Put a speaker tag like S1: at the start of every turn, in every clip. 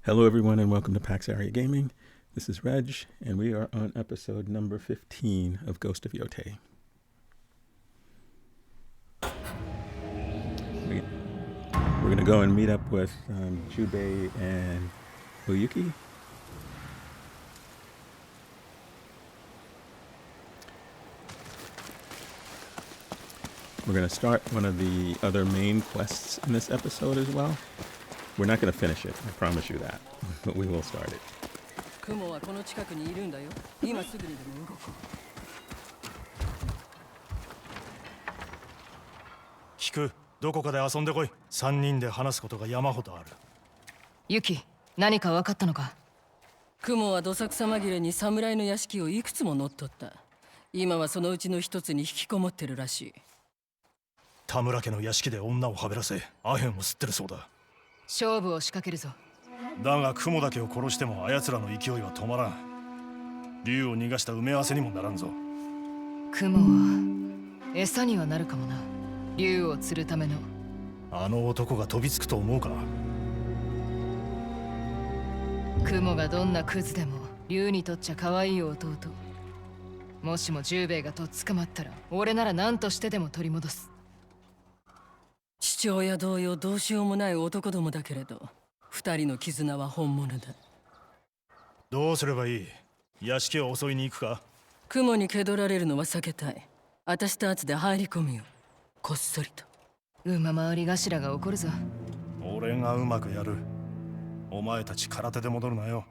S1: Hello, everyone, and welcome to PaxAriaGaming. This is Reg, and we are on episode number 15 of Ghost of Yotei. We're going to go and meet up with Jubei and Oyuki. We're going to start one of the other main quests in this episode as well. We're not going to finish it, I promise you that, but we will start it.
S2: Kiku, どこかで遊んでこい。3人で話すことが山ほどある。
S3: ユキ、何か分かったのか？
S4: 雲はどさくさ紛れに侍の屋敷をいくつも乗っ取った。今はそのうちの一つに引きこもってるらしい。
S2: 田村家の屋敷で女をはべらせ、アヘンを吸ってるそうだ。
S3: 勝負を仕掛けるぞ。
S2: だが雲だけを殺してもあやつらの勢いは止まらん。竜を逃がした埋め合わせにもならんぞ。
S3: 雲は餌にはなるかもな。竜を釣るための。
S2: あの男が飛びつくと思うか？
S3: 雲がどんなクズでも竜にとっちゃ可愛い弟。もしも十兵衛がとっ捕まったら俺なら何としてでも取り戻す。
S4: 父親同様どうしようもない男どもだけれど、二人の絆は本物だ。
S2: どうすればいい？屋敷を襲いに行くか？
S4: 雲に蹴取られるのは避けたい。私と圧で入り込むよ。こっそりと。
S3: 馬回り頭が怒るぞ。
S2: 俺がうまくやる。お前たち空手で戻るなよ。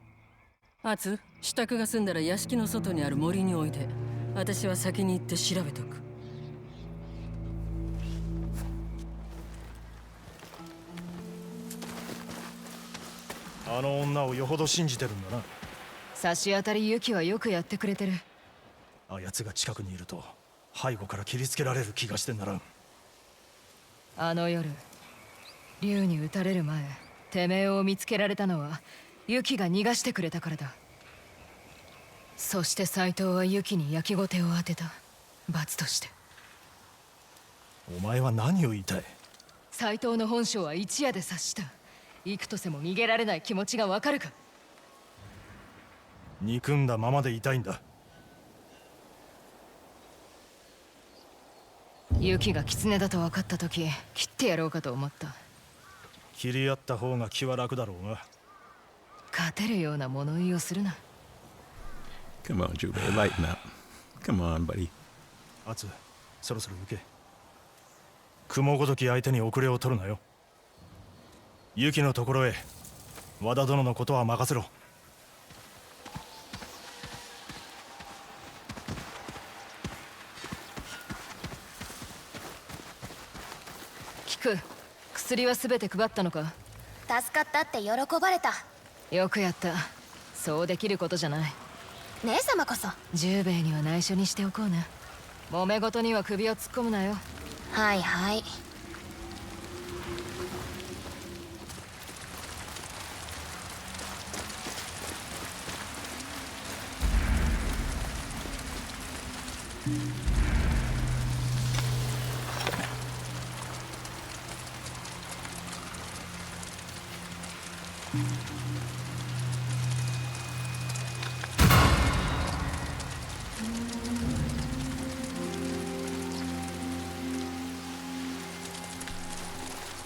S4: 圧、支度が済んだら屋敷の外にある森においで。私は先に行って調べとく。
S2: あの女をよほど信じてるんだな。
S3: 差し当たりユキはよくやってくれてる。
S2: あやつが近くにいると背後から切りつけられる気がしてならん。
S3: あの夜、竜に撃たれる前、てめえを見つけられたのはユキが逃がしてくれたからだ。そして斎藤はユキに焼きごてを当てた。罰として。
S2: お前は何を言いたい？
S3: 斎藤の本性は一夜で察した。幾とせも逃げられない気持ちがわかるか？
S2: 憎んだままでいたいんだ。
S3: ユキが狐だと分かった時、切ってやろうかと思った。
S2: 切り合った方が気は楽だろうが。
S3: 勝てるような物言いをするな。
S1: Come on, Jubei, lighten up. Come on, buddy.
S2: アツ、そろそろ行け。雲ごとき相手に遅れを取るなよ。ユキのところへ。和田殿のことは任せろ。
S3: キク、薬は全て配ったのか？
S5: 助かったって喜ばれた。
S3: よくやった。そうできることじゃない。
S5: 姉様こそ。
S3: 十兵衛には内緒にしておこうな。揉め事には首を突っ込むなよ。
S5: はいはい。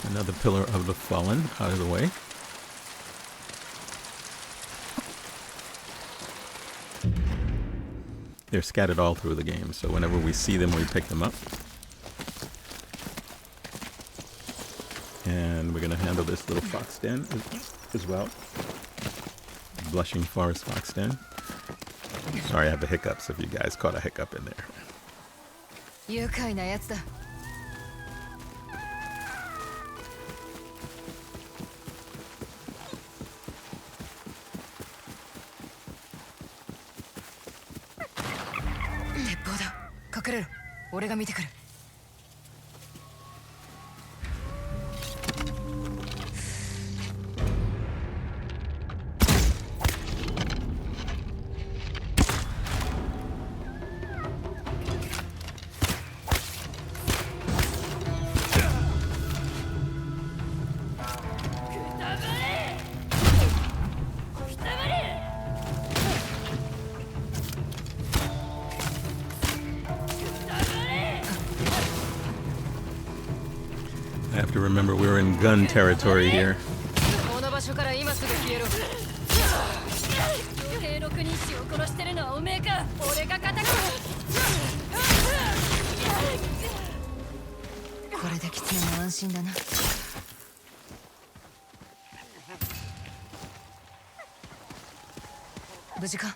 S1: Another pillar of the fallen out of the way. They're scattered all through the game, so whenever we see them, we pick them up. And we're going to handle this little fox den as well. Blushing Forest Fox Den. Sorry, I have the hiccups if you guys caught a hiccup in there.
S3: 愉快なやつだ。鉄砲だ。隠れろ。俺が見てくる。
S1: remember we're in gun territory here.
S3: この場所から今すぐ消えろ。
S4: 傭兵6人衆を殺してるのはおめえか。俺が敵。
S3: これで狐も安心だな。無事か。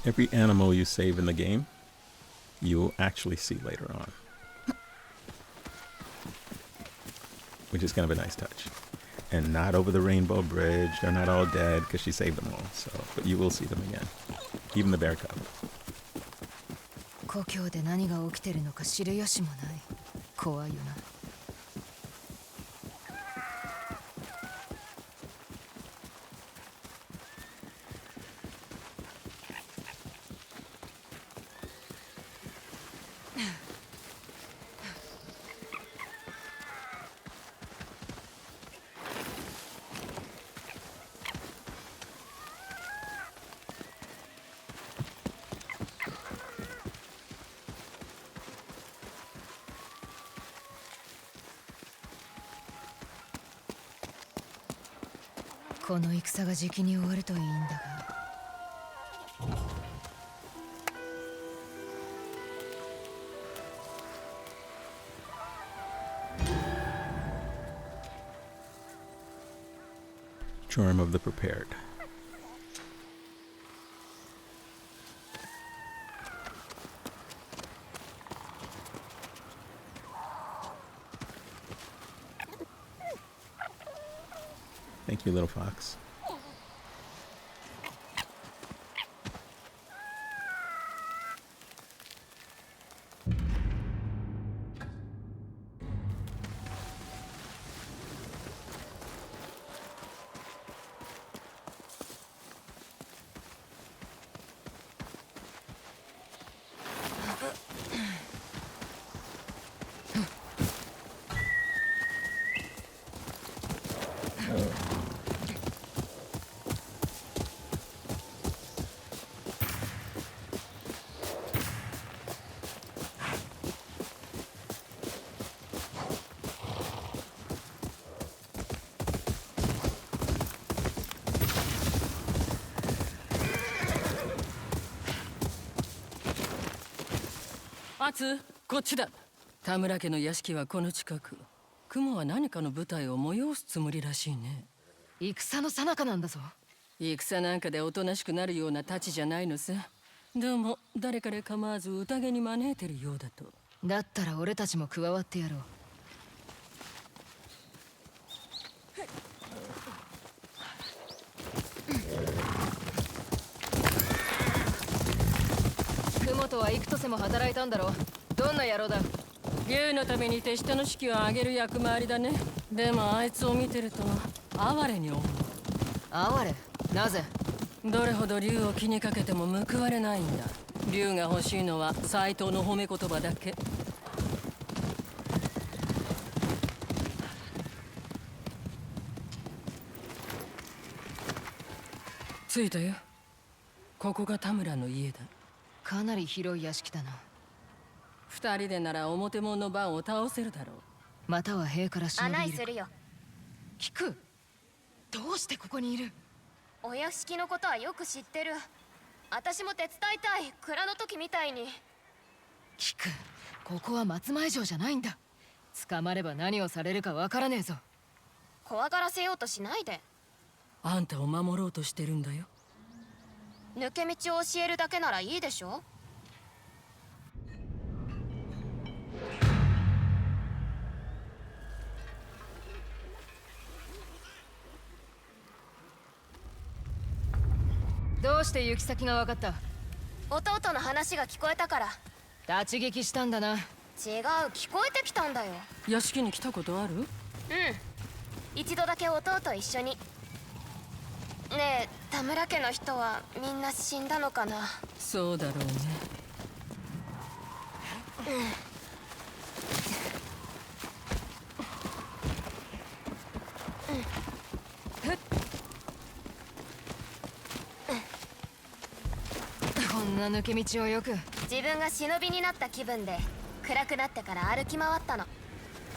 S1: Every animal you save in the game, you will actually see later on. Which is kind of a nice touch. And not over the rainbow bridge. They're not all dead because she saved them all. So, but you will see them again. Even the bear cub.
S3: 故郷で何が起きてるのか知る由もない。怖いよな。この戦がじきに終わるといいんだが。
S1: Charm of the prepared. Thank you, little fox.
S4: Atsu、こっちだ。田村家の屋敷はこの近く。雲は何かの舞台を催すつもりらしいね。
S3: 戦の最中なんだぞ。
S4: 戦なんかでおとなしくなるような太刀じゃないのさ。どうも誰かで構わず宴に招いてるようだと。
S3: だったら俺たちも加わってやろう。雲とは幾年も働いたんだろう。どんな野郎だ。
S4: 竜のために手下の士気を上げる役回りだね。でもあいつを見てると哀れに思う。
S3: 哀れ？なぜ？
S4: どれほど竜を気にかけても報われないんだ。竜が欲しいのは斎藤の褒め言葉だけ。着いたよ。ここが田村の家だ。
S3: かなり広い屋敷だな。
S4: 二人でなら表門の番を倒せるだろう。
S3: または塀から忍び
S5: 案
S3: 入る。
S5: 内するよ。
S3: キク、どうしてここにいる？
S5: お屋敷のことはよく知ってる。私も手伝いたい。蔵の時みたいに。
S3: キク、ここは松前城じゃないんだ。捕まれば何をされるかわからねえぞ。
S5: 怖がらせようとしないで。
S4: あんたを守ろうとしてるんだよ。
S5: 抜け道を教えるだけならいいでしょ。
S3: どうして行き先が分かった？
S5: 弟の話が聞こえたから。
S3: 立ち聞きしたんだな。
S5: 違う、聞こえてきたんだよ。
S4: 屋敷に来たことある？
S5: うん。一度だけ弟と一緒に。ねえ、田村家の人はみんな死んだのかな。
S4: そうだろうね。
S3: こんな抜け道をよく。
S5: 自分が忍びになった気分で暗くなってから歩き回ったの。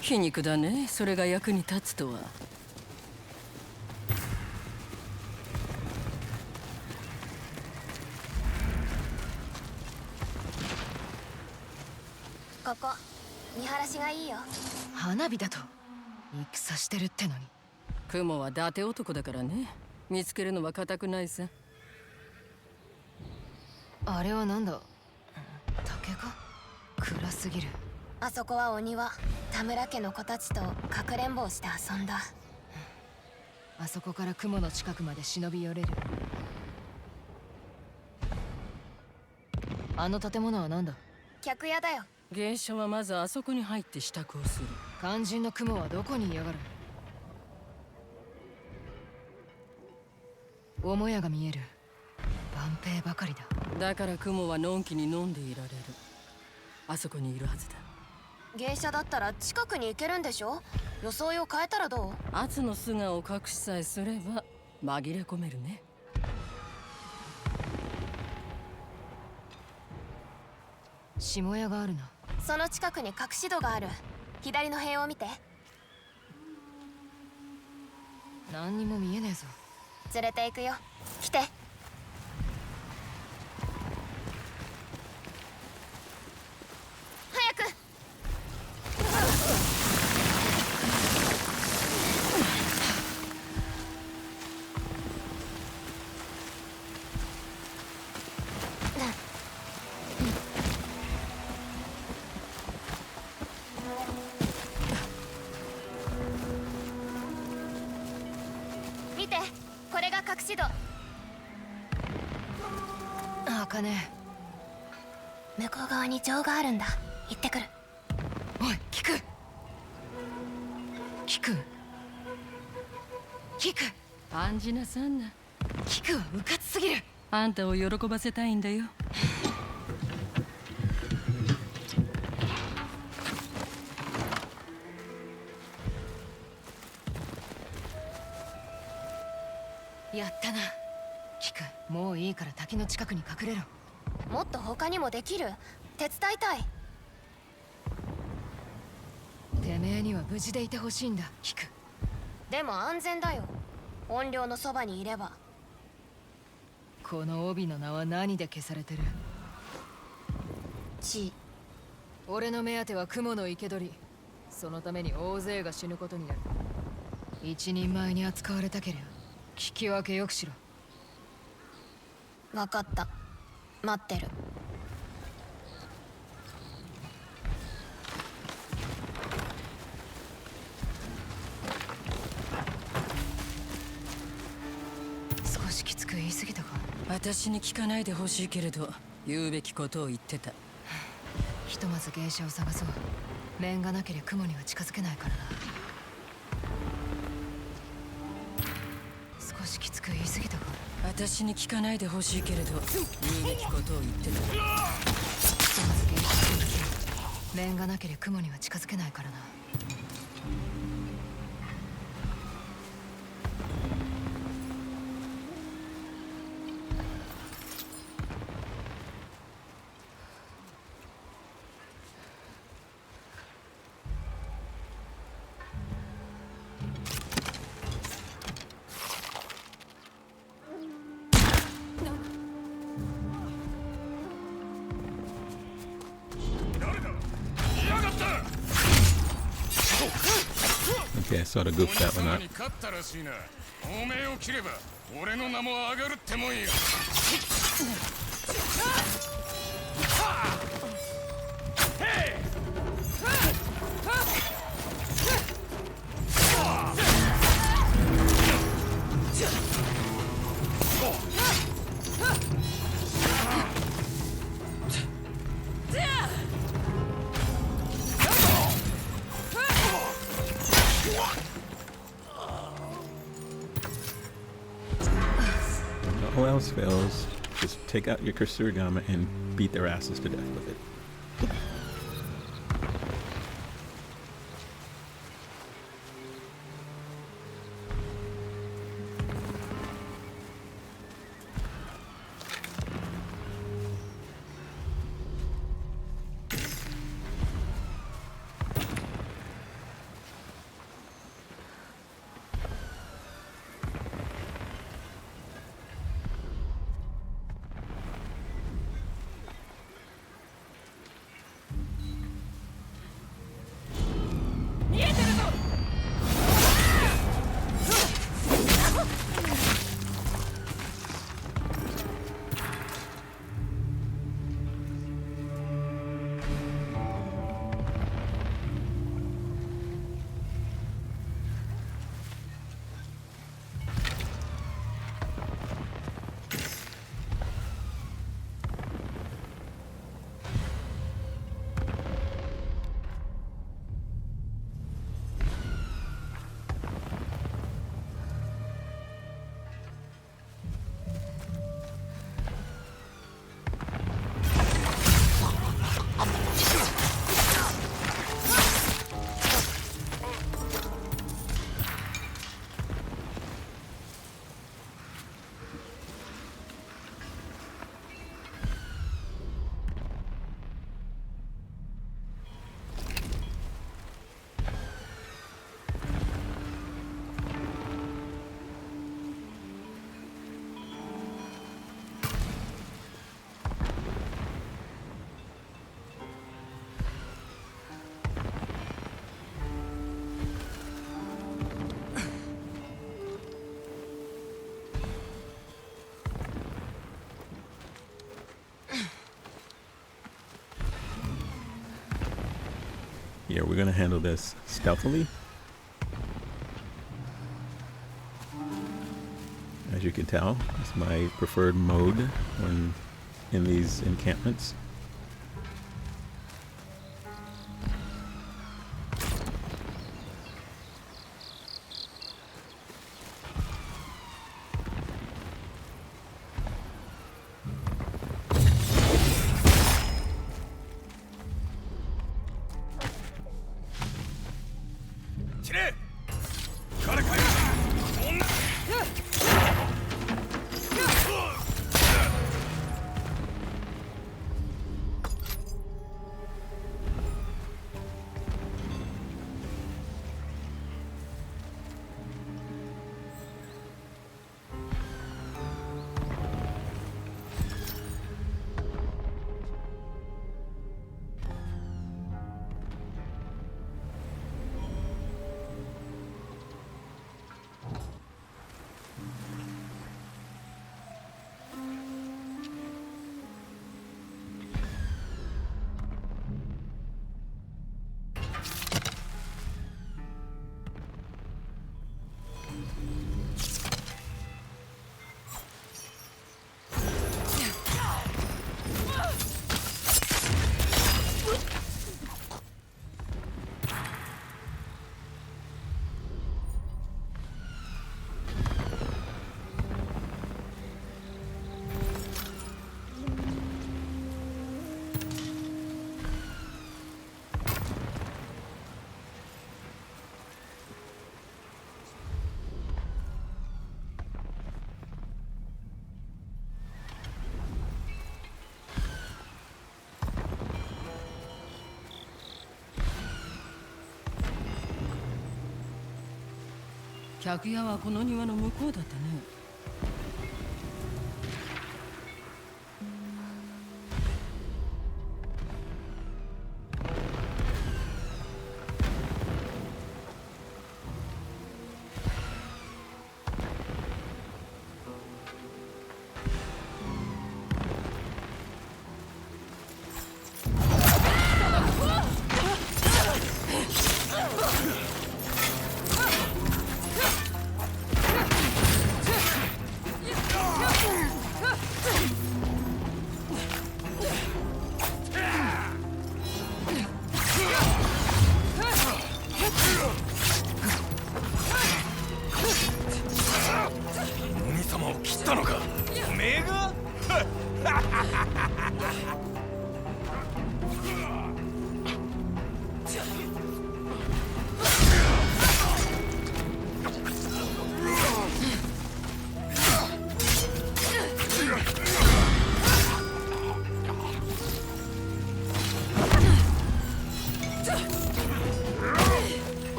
S4: 皮肉だね、それが役に立つとは。
S5: ここ見晴らしがいいよ。
S3: 花火だと戦してるってのに。
S4: 雲は伊達男だからね。見つけるのは固くないさ。
S3: あれはなんだ、竹か。暗すぎる。
S5: あそこはお庭。田村家の子たちとかくれんぼをして遊んだ。
S3: あそこから雲の近くまで忍び寄れる。あの建物はなんだ。
S5: 客屋だよ。
S4: 芸者はまずあそこに入って支度をする。
S3: 肝心の雲はどこにいやがる。母屋が見える。万兵ばかりだ。
S4: だから雲はのんきに飲んでいられる。あそこにいるはずだ。
S5: 芸者だったら近くに行けるんでしょ。装いを変えたらどう。
S4: 圧の素顔を隠しさえすれば紛れ込めるね。
S3: 下屋があるな。
S5: その近くに隠し戸がある。左の塀を見て。
S3: 何にも見えねえぞ。
S5: 連れて行くよ。来て。早く。見て、これが隠し戸。
S3: 開かね
S5: 向こう側に城があるんだ。行ってくる。
S3: え。おい、キク。キク。キク。
S4: 案じなさんな。
S3: キクはうかつすぎる。
S4: あんたを喜ばせたいんだよ。
S3: やったな。キク、もういいから滝の近くに隠れろ。
S5: もっと他にもできる。手伝いたい。
S3: てめえには無事でいてほしいんだ、キク。
S5: でも安全だよ。怨霊のそばにいれば。
S3: この帯の名は何で消されてる。
S5: 血。
S3: 俺の目当ては雲の生け捕り。そのために大勢が死ぬことになる。一人前に扱われたけりゃ聞き分けよくしろ。
S5: 分かった。待ってる。
S3: 少しきつく言い過ぎたか。
S4: 私に聞かないでほしいけれど、言うべきことを言ってた。
S3: ひとまず芸者を探そう。面がなけりゃ雲には近づけないからな。少しきつく言い過ぎたか。
S4: 私に聞かないでほしいけれど、言うべきことを言ってた。
S3: ひとまず芸者を探そう。面がなけりゃ雲には近づけないからな。
S1: Okay, I sort of goofed that one up.
S6: 勝ったらしいな。おめえを切れば俺の名も上がるってもんよ。
S1: all else fails, just take out your Kursurigama and beat their asses to death with it. Here, we're gonna handle this stealthily. As you can tell, it's my preferred mode when in these encampments.
S4: 客屋はこの庭の向こうだったね。
S2: めえが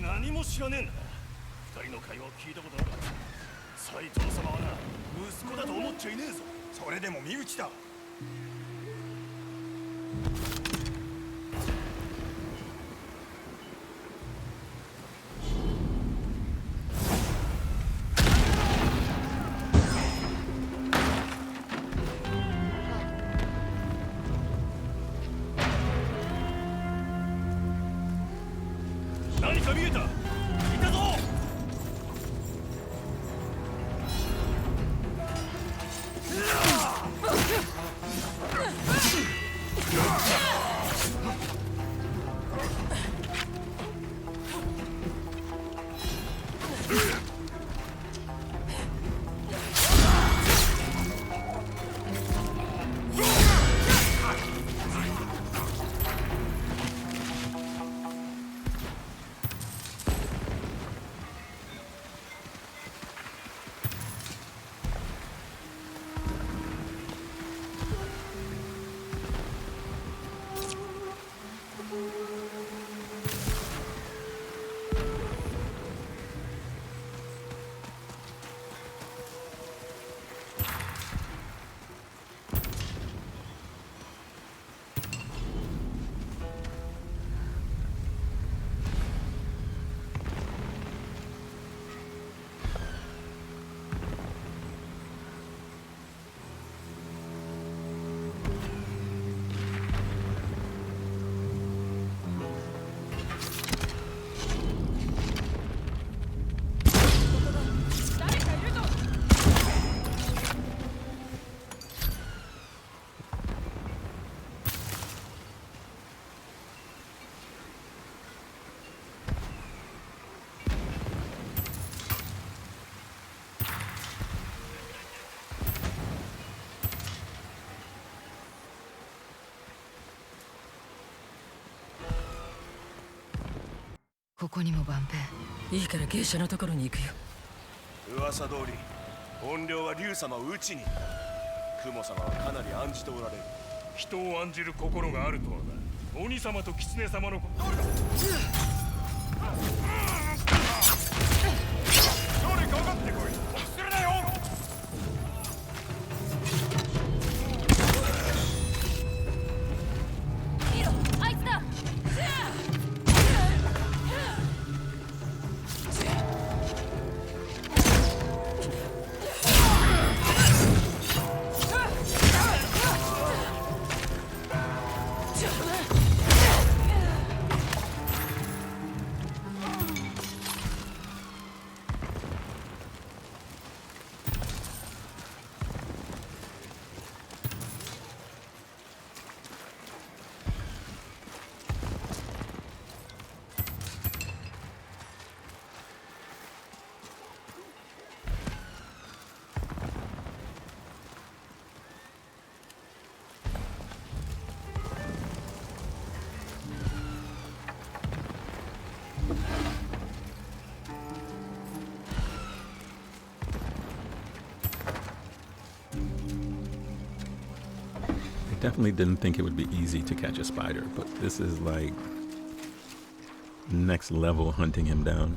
S2: 何も知らねえんだ。二人の会話を聞いたことなかった。斎藤様はな、息子だと思っちゃいねえぞ。それでも身内だ。何か見えた。いたぞ。
S3: ここにも万兵。
S4: いいから芸者のところに行くよ。
S7: 噂通り怨霊は竜様を討ちに行った。雲様はかなり案じておられる。
S6: 人を案じる心があるとはな。鬼様と狐様のことだ。誰かかかってこい。忘れなよ。
S3: 見ろ、あいつだ。
S1: definitely didn't think it would be easy to catch a spider, but this is like next level hunting him down.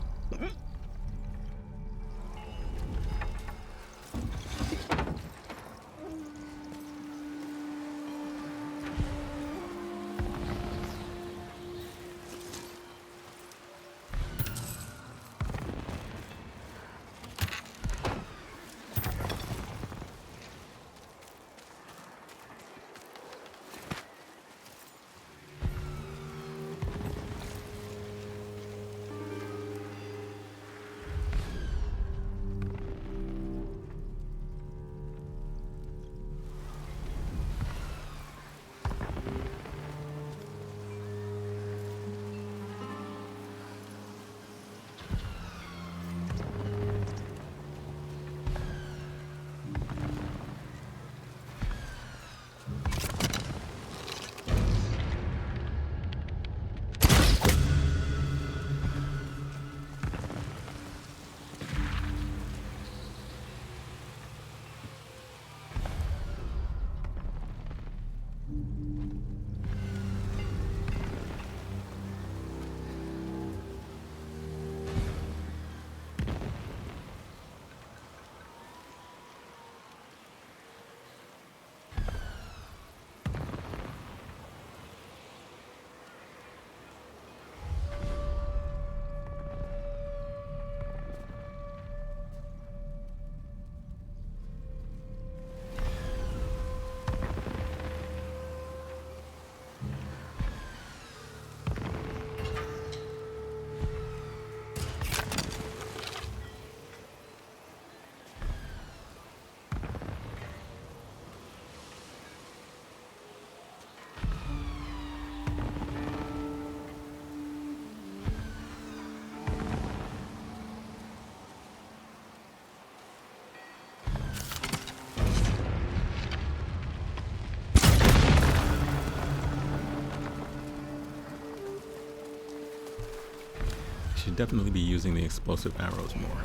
S1: Should definitely be using the explosive arrows more.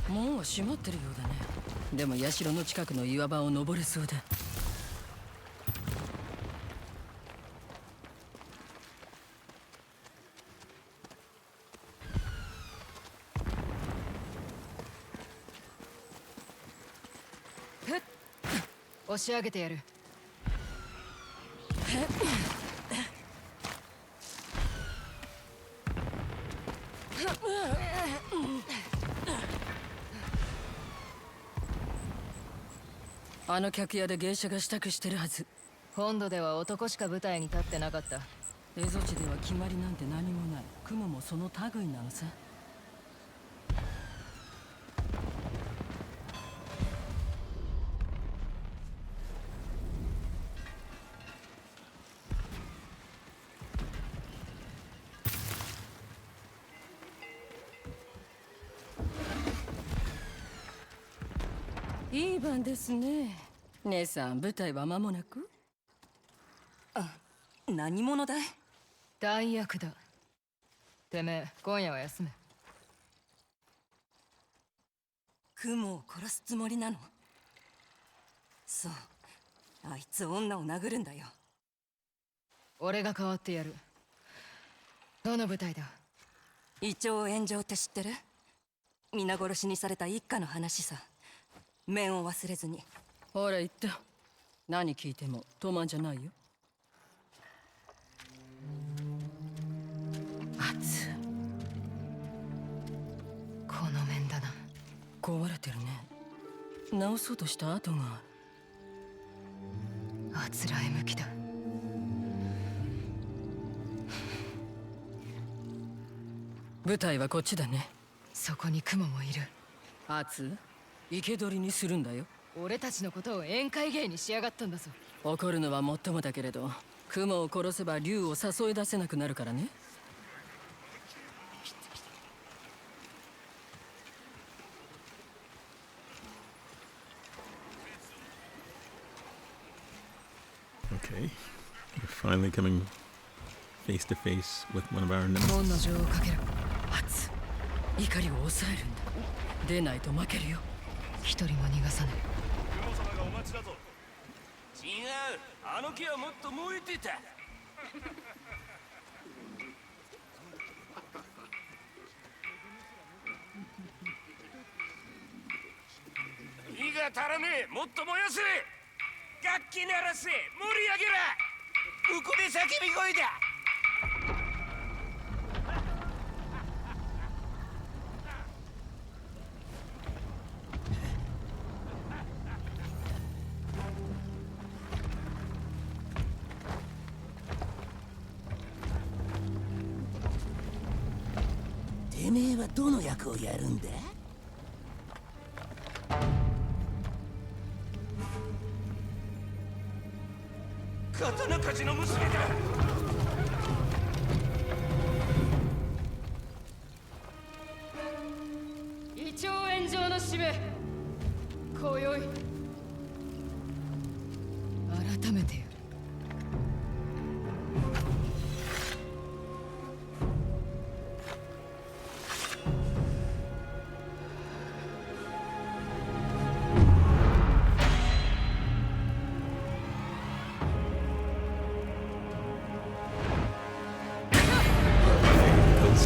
S4: 門は閉まってるようだね。でも社の近くの岩場を登れそうだ。
S3: 押し上げてやる。
S4: あの客屋で芸者が支度してるはず。
S3: 本土では男しか舞台に立ってなかった。
S4: 蝦夷地では決まりなんて何もない。雲もその類なのさ。いい番ですね。姉さん、舞台は間もなく？何者だい？
S3: 代役だ。てめえ今夜は休め。
S4: 雲を殺すつもりなの？そう、あいつ女を殴るんだよ。
S3: 俺が代わってやる。どの部隊だ？
S4: 胃腸炎上って知ってる？皆殺しにされた一家の話さ。面を忘れずに。ほら言った。何聞いてもトマンじゃないよ。
S3: Atsu。この面だな。
S4: 壊れてるね。直そうとした跡がある。
S3: あつらえ向きだ。
S4: 舞台はこっちだね。
S3: そこに雲もいる。
S4: アツ、生け捕りにするんだよ。
S3: 俺たちのことを宴会芸にしやがったんだぞ。
S4: 怒るのはもっともだけれど、雲を殺せば竜を誘い出せなくなるからね。
S1: Okay, we're finally coming face to face with one of our enemies.
S3: 門の錠をかける。
S4: アツ、怒りを抑えるんだ。出ないと負けるよ。
S3: 一人も逃がさない。
S7: 雲様がお待ちだぞ。違う、あの木はもっと燃えてた。火が足らねえ、もっと燃やせ。楽器鳴らせ、盛り上げら。ここで叫び声だ。
S8: てめえはどの役をやるんだ？
S7: 刀鍛冶の娘だ。
S3: 胃腸炎上の使命。今宵改めてやる。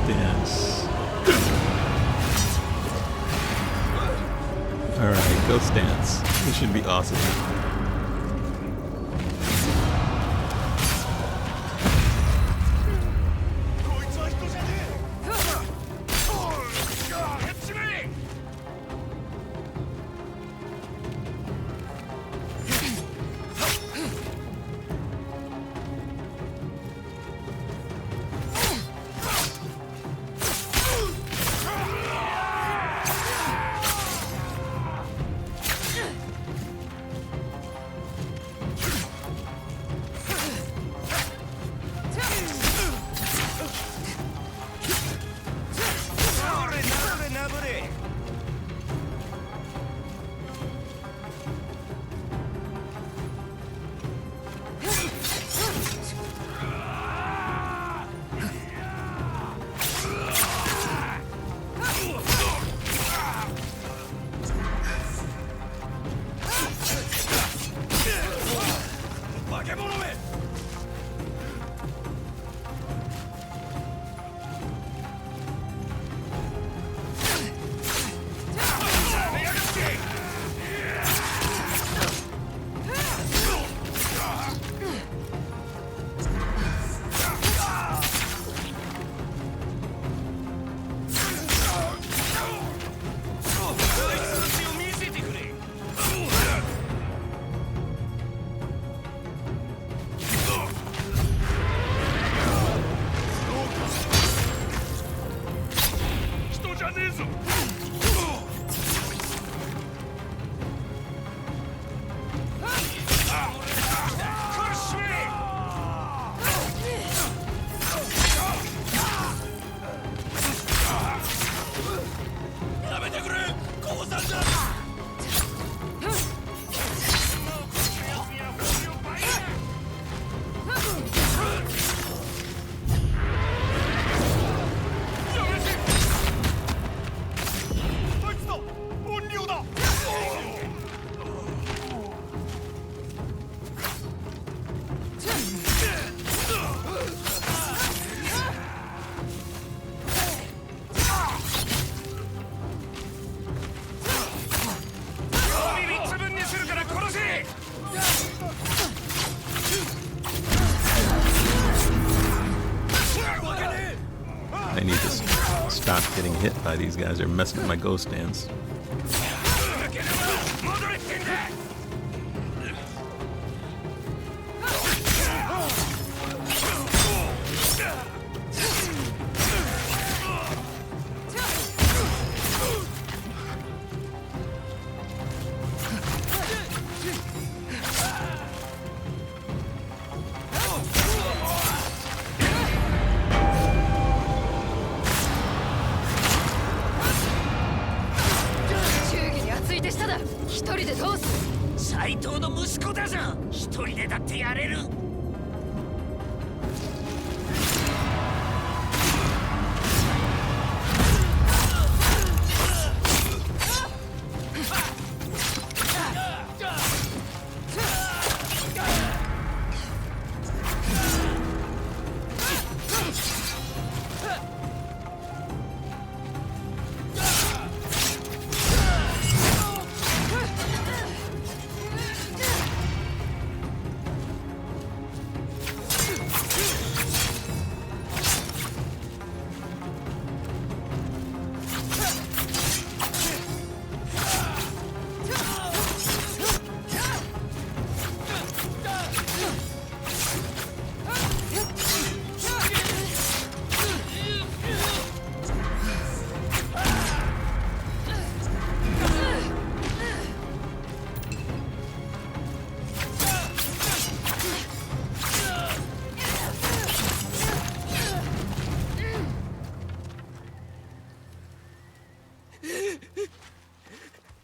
S1: Dance. Alright, ghost dance. This should be awesome.
S7: こいつは人じゃねえ。やっちまえ。
S1: stop getting hit by these guys. They're messing with my ghost dance.
S7: 戻れってんだ。 斎藤の息子だぞ。一人でだってやれる。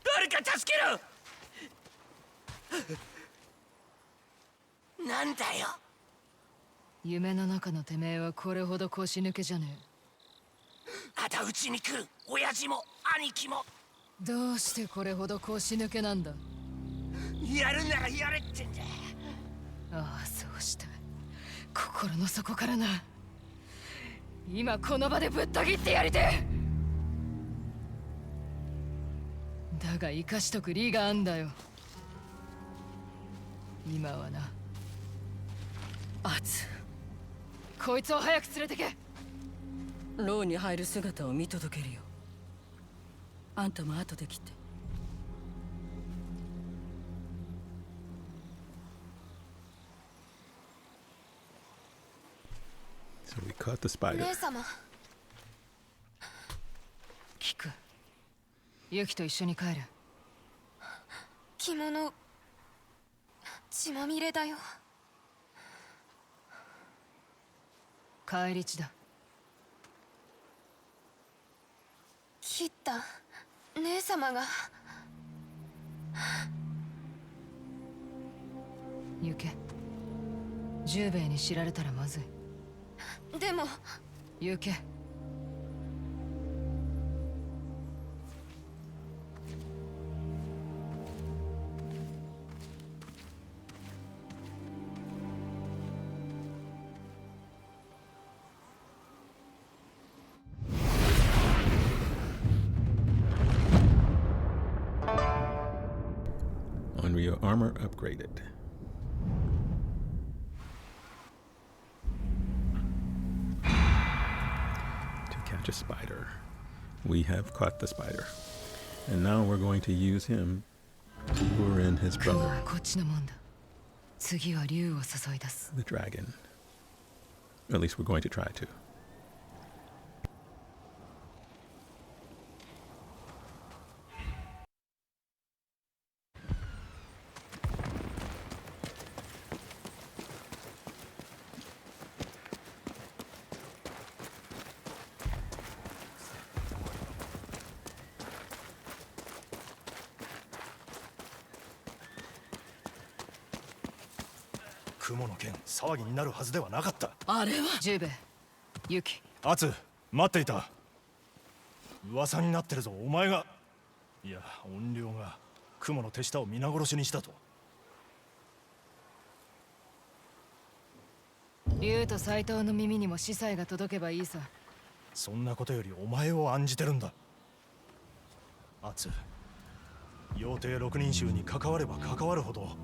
S7: 誰か助けろ。なんだよ。
S3: 夢の中のてめえはこれほど腰抜けじゃね
S7: あたうちに来る。親父も兄貴も。
S3: え。どうしてこれほど腰抜けなんだ。
S7: やるならやれってんだ。
S3: ああ、そうした。心の底からな。今この場でぶった切ってやりてえ。だが生かしとく理があんだよ。今はな、Atsu、こいつを早く連れてけ。
S4: 牢に入る姿を見届けるよ。あんたも後で来て。
S1: So we caught the spider.
S5: 姉様。
S3: キク、ユキと一緒に帰る。
S5: 着物血まみれだよ。
S3: 帰り地だ。
S5: 切った姉様が。
S3: 行け。ジューベイに知られたらまずい。
S5: でも
S3: 行け。
S1: Your armor upgraded. To catch a spider. We have caught the spider. And now we're going to use him to lure in his brother,
S3: こっちのもんだ。次は竜を誘い出す。
S1: the dragon. At least we're going to try to.
S2: 「雲の剣」騒ぎになるはずではなかった。
S4: あれは
S3: ジューベイ、ユキ。
S2: アツ、待っていた。噂になってるぞ。お前が、いや怨霊が雲の手下を皆殺しにしたと。
S3: 竜と斎藤の耳にも司祭が届けばいいさ。
S2: そんなことよりお前を案じてるんだ。アツ、妖帝六人衆に関われば関わるほど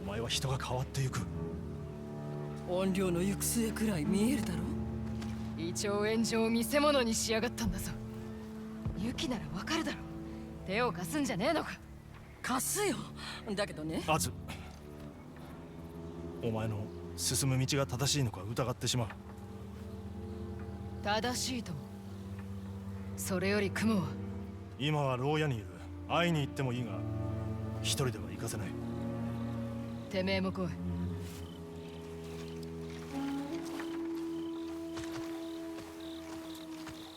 S2: お前は人が変わっていく。
S4: 怨霊の行く末くらい見えるだろ。
S3: 李長炎上を見せ物にしやがったんだぞ。ユキならわかるだろ。手を貸すんじゃねえのか。
S4: 貸すよ。だけどね。
S2: アツ、お前の進む道が正しいのか疑ってしまう。
S3: 正しいとも。それより雲は
S2: 今は牢屋にいる。会いに行ってもいいが一人では行かせない。
S3: てめえも来い。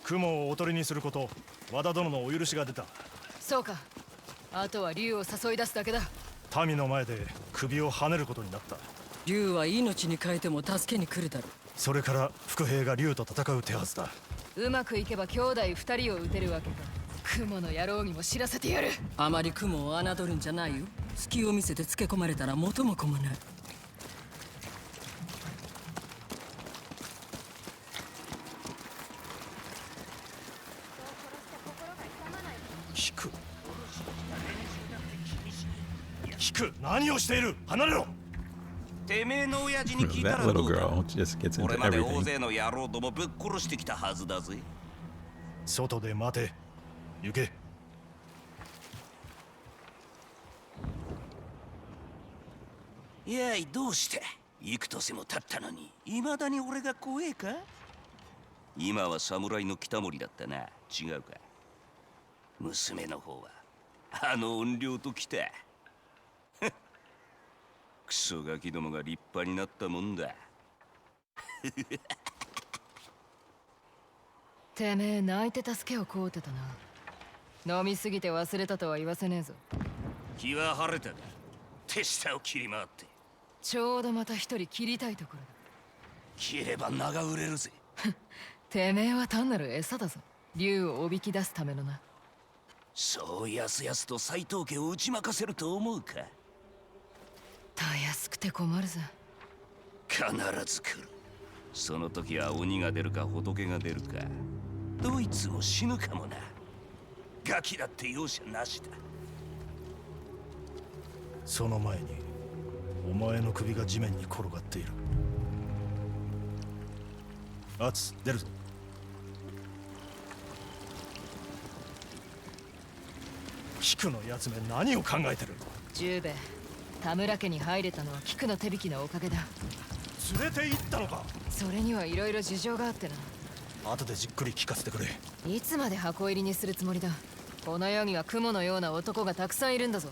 S2: 雲をおとりにすること、和田殿のお許しが出た。
S3: そうか。あとは竜を誘い出すだけだ。
S2: 民の前で首をはねることになった。
S4: 竜は命に変えても助けに来るだろう。
S2: それから伏兵が竜と戦う手はずだ。
S3: うまくいけば兄弟2人を撃てるわけか。雲の野郎にも知らせてやる。
S4: あまり雲を侮るんじゃないよ。隙を見せてつけ込まれたら元も子もない。
S2: キク、キク、何をしている。離れろ。
S7: てめえの親父に聞いた
S1: That
S7: ら
S1: little
S7: どうだ。
S1: girl just gets
S7: これ
S1: into
S7: まで大
S1: everything.
S7: 勢の野郎どもぶっ殺してきたはずだぜ。
S2: 外で待て。行け。
S7: いやい、どうして幾年も経ったのに未だに俺が怖えか。今は侍の北森だったな。違うか。娘の方はあの怨霊と来た。クソガキどもが立派になったもんだ。
S3: てめえ泣いて助けを請うてたな。飲みすぎて忘れたとは言わせねえぞ。
S7: 気は晴れたか。手下を切り回って。
S3: ちょうどまた一人切りたいところだ。
S7: 切れば名が売れるぜ。
S3: てめえは単なる餌だぞ。竜をおびき出すためのな。
S7: そうやすやすと斎藤家を打ち負かせると思うか。
S3: たやすくて困るぜ。
S7: 必ず来る。その時は鬼が出るか仏が出るか、どいつも死ぬかもな。ガキだって容赦なしだ。
S2: その前にお前の首が地面に転がっている。アツ、出るぞ。キクのやつめ、何を考えてる。
S3: ジューベ、田村家に入れたのは菊の手引きのおかげだ。
S2: 連れて行ったのか。
S3: それにはいろいろ事情があってな。
S2: 後でじっくり聞かせてくれ。
S3: いつまで箱入りにするつもりだ。この世には雲のような男がたくさんいるんだぞ。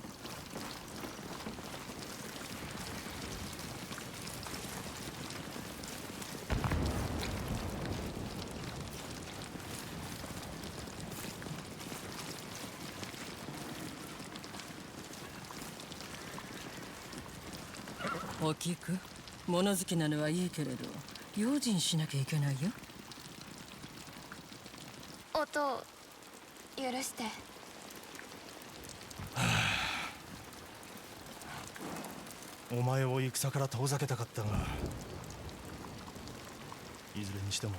S4: おきく、物好きなのはいいけれど用心しなきゃいけないよ。
S5: 音を許して。
S2: お前を戦から遠ざけたかったが、いずれにしても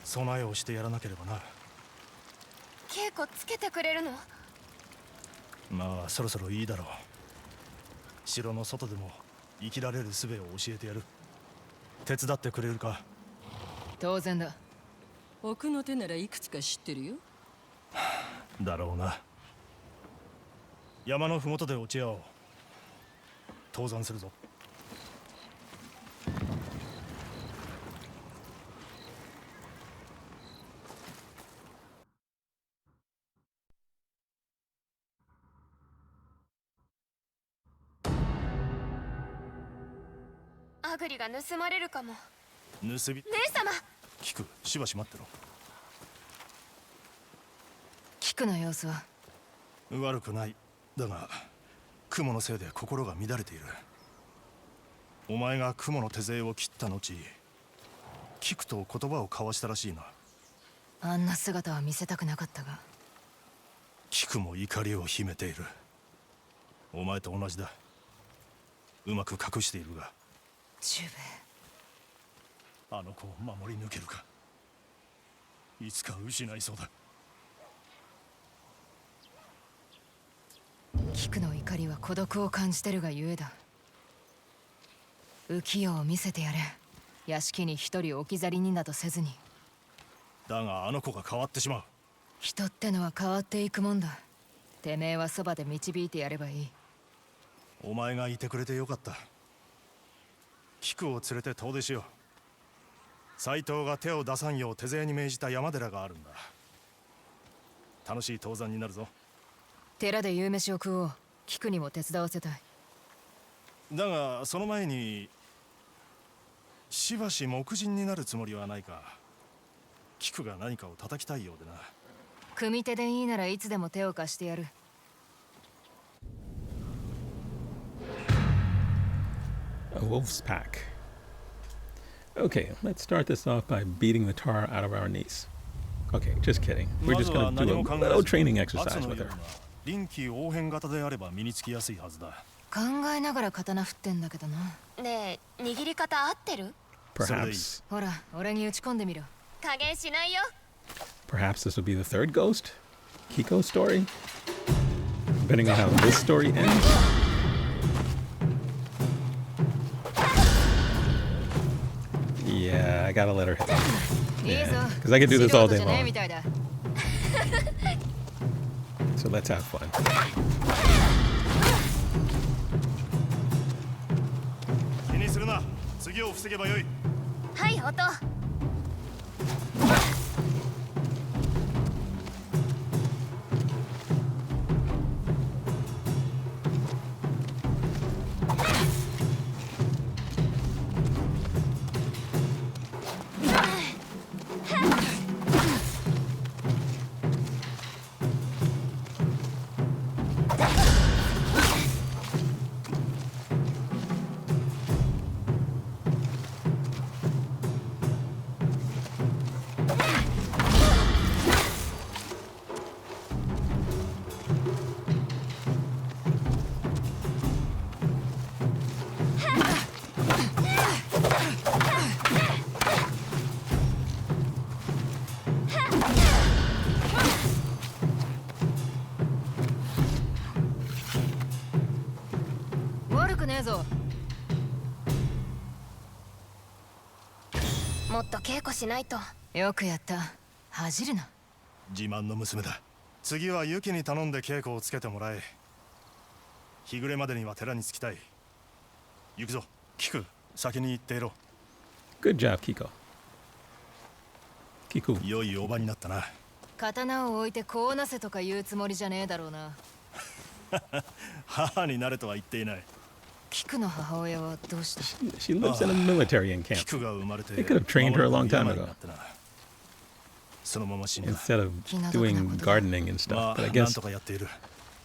S2: 備えをしてやらなければな。
S5: 稽古つけてくれるの？
S2: まあそろそろいいだろう。城の外でも生きられる術を教えてやる。手伝ってくれるか。
S3: 当然だ。
S4: 奥の手ならいくつか知ってるよ。
S2: だろうな。山の麓で落ち合おう。登山するぞ。
S5: アグリが盗まれるかも。
S2: 盗み。
S5: 姉様。
S2: キク、しばし待ってろ。
S3: 菊の様子は？
S2: 悪くない。だが雲のせいで心が乱れている。お前が雲の手勢を切った後、キクと言葉を交わしたらしいな。
S3: あんな姿は見せたくなかったが。
S2: キクも怒りを秘めている。お前と同じだ。うまく隠しているが。
S3: ジュベ、
S2: あの子を守り抜けるか。いつか失いそうだ。
S3: 菊の怒りは孤独を感じてるがゆえだ。浮世を見せてやれ。屋敷に一人置き去りになどせずに。
S2: だがあの子が変わってしまう。
S3: 人ってのは変わっていくもんだ。てめえはそばで導いてやればいい。
S2: お前がいてくれてよかった。キクを連れて遠出しよう。斎藤が手を出さんよう手勢に命じた山寺があるんだ。楽しい登山になるぞ。
S3: 寺で夕飯を食おう。キクにも手伝わせたい。
S2: だがその前にしばし黙人になるつもりはないか。キクが何かを叩きたいようでな。
S3: 組手でいいならいつでも手を貸してやる。
S1: A wolf's pack. Okay, let's start this off by beating the tar out of our niece. Okay, just kidding. We're just gonna do a little training exercise with her.
S2: 臨機応変型であれば身につきやすいはずだ。
S3: 考えながら刀振ってんだけどな。
S5: ねえ、握り方合ってる？
S1: Perhaps,
S3: ほら、俺に打ち込んでみろ。
S5: 加減しないよ。
S1: perhaps this will be the third ghost, Kiko's story. Depending on how this story ends. Yeah, I gotta let her hit.
S3: いいぞ。
S1: Because I could do this all day
S3: 素人じゃねえ
S1: long.
S3: みたいだ。
S1: So let's have fun.
S2: 気にするな。次を防げばよい。
S5: はい、音。
S3: 悪くねえぞ。
S5: もっと稽古しないと。
S3: よくやった。恥じるな。
S2: 自慢の娘だ。次はユキに頼んで稽古をつけてもらえ。日暮れまでには寺に着きたい。行くぞ。キク、先に行っていろ。
S1: Good job, Kiko. Kiku.
S2: 良いおばになったな。
S3: 刀を置いてこうなせとか言うつもりじゃねえだろうな。
S2: 母になれとは言っていない。
S3: キクの母親はどうした？
S1: She lives in a military
S2: キ
S1: encampment
S2: クが生まれて
S1: They could have trained her a long time ago.
S2: 病になってな。そのまま死んだ。
S1: instead of doing gardening and
S2: ま
S1: stuff.
S2: あ
S1: But I
S2: なん
S1: guess
S2: とかやっている。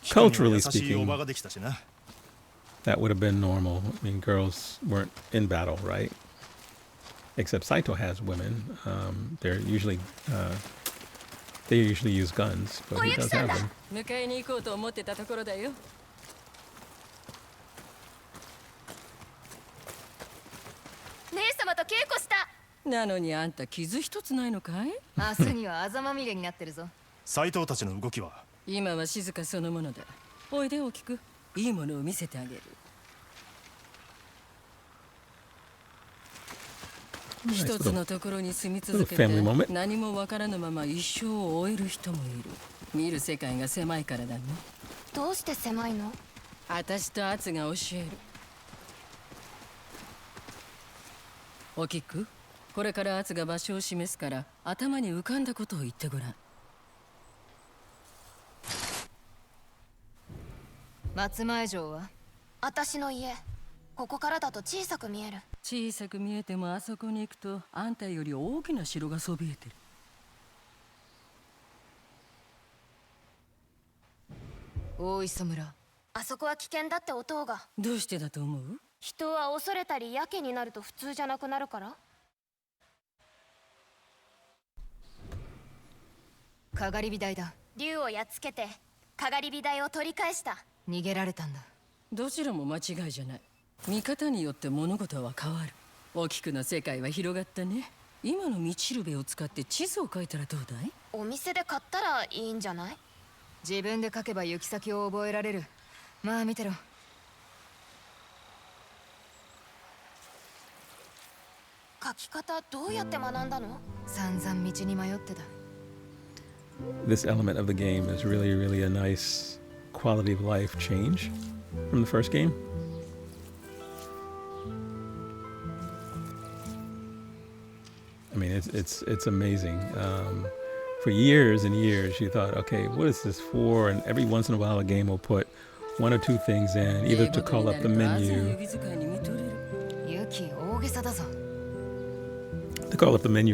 S1: culturally
S2: 優しいお
S1: speaking,
S2: ばができたしな。
S1: that would have been normal. I mean, girls weren't in battle, right? Except Saito has women. They usually use guns, but he does have them.
S4: 迎えに行こうと思ってたところだよ。
S5: 姉様と稽古した。
S4: なのにあんた傷一つないのかい？
S3: 明日にはあざまみれになってるぞ。
S2: 斎藤たちの動きは？
S4: 今は静かそのものだ。おいで大きく、いいものを見せてあげる。一つのところに住み続けて
S1: family moment.
S4: 何もわからぬまま一生を終える人もいる。見る世界が狭いからだね。
S5: どうして狭いの？
S4: 私とアツが教える。おきく、これからアツが場所を示すから頭に浮かんだことを言ってごらん。
S3: 松前城は？
S5: 私の家。ここからだと小さく見える。
S4: 小さく見えてもあそこに行くとあんたより大きな城がそびえてる。
S3: 大磯村。
S5: あそこは危険だって音が。
S4: どうしてだと思う？
S5: 人は恐れたりやけになると普通じゃなくなるから。
S3: かがり火台だ。
S5: 竜をやっつけてかがり火台を取り返した。
S3: 逃げられたんだ。
S4: どちらも間違いじゃない。見方によって物事は変わる。大きくな世界は広がったね。今の道しるべを使って地図を書いたらどうだい？
S5: お店で買ったらいいんじゃない？
S3: 自分で書けば行き先を覚えられる。まあ見てろ。
S5: 書き方どうやって学んだの？
S3: 散々道に迷ってた。
S1: This element of the game is really, really a nice quality of life change from the first game. I mean, it's amazing. For years and years, you thought, okay, what is this for? And every once in a while, a game will put one or two things in, either to call up the menu,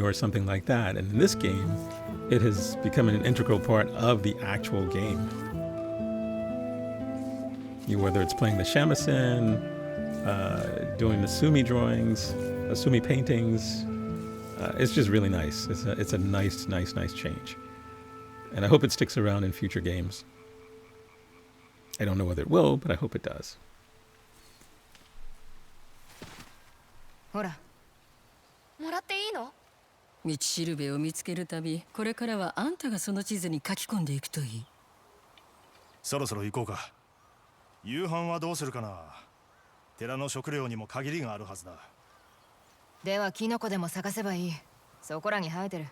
S1: or something like that. And in this game, it has become an integral part of the actual game. Whether it's playing the shamisen, doing the sumi drawings, the sumi paintings, it's just really nice. It's a nice change. And I hope it sticks around in future games. I don't know whether it will, but I hope it does.
S3: ほら、
S5: もらっていいの？
S4: 道しるべを見つけるたび、これからはあんたがその地図に書き込んでいくといい。
S2: そろそろ行こうか。夕飯はどうするかな。寺の食料にも限りがあるはずだ。
S3: ではキノコでも探せばいい。そこらに生えてる。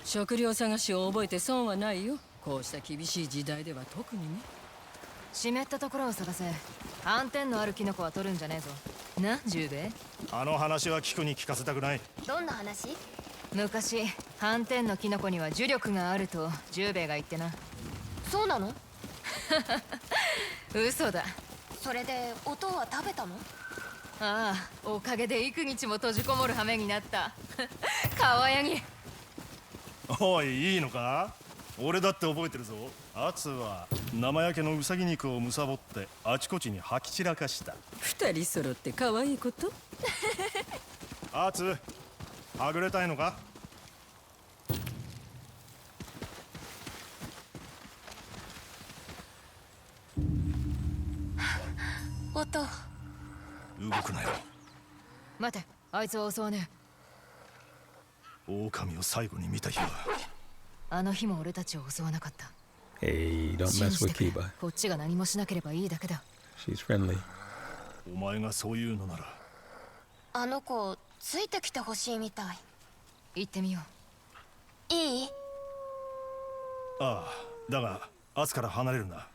S4: 食料探しを覚えて損はないよ。こうした厳しい時代では特にね。
S3: 湿ったところを探せ。斑点のあるキノコは取るんじゃねえぞ。な、ジュウベイ。
S2: あの話はキクに聞かせたくない。
S5: どんな話？
S3: 昔、斑点のキノコには呪力があるとジュウベイが言ってな。
S5: そうなの？
S3: 嘘だ。
S5: それで音は食べたの？
S3: ああ、おかげで幾日も閉じこもる羽目になった。かわやぎ。
S2: おい、いいのか？俺だって覚えてるぞ。アツは生焼けのウサギ肉をむさぼってあちこちに吐き散らかした。
S4: 二人揃って可愛いこと？
S2: アツ、はぐれたいのか？
S5: 音。
S2: 動くなよ。
S3: 待て、あいつは襲わね
S2: 狼を最後に見た日は。
S3: あの日も俺たちを襲わなかった。
S1: Hey, don't mess with Kiba.
S3: こっちが何もしなければいいだけだ。
S1: She's friendly.
S2: お前がそういうのなら。
S5: あの子ついてきてほしいみたい。
S3: 行ってみよ
S5: う。いい？
S2: ああ、だがアツから離れるな。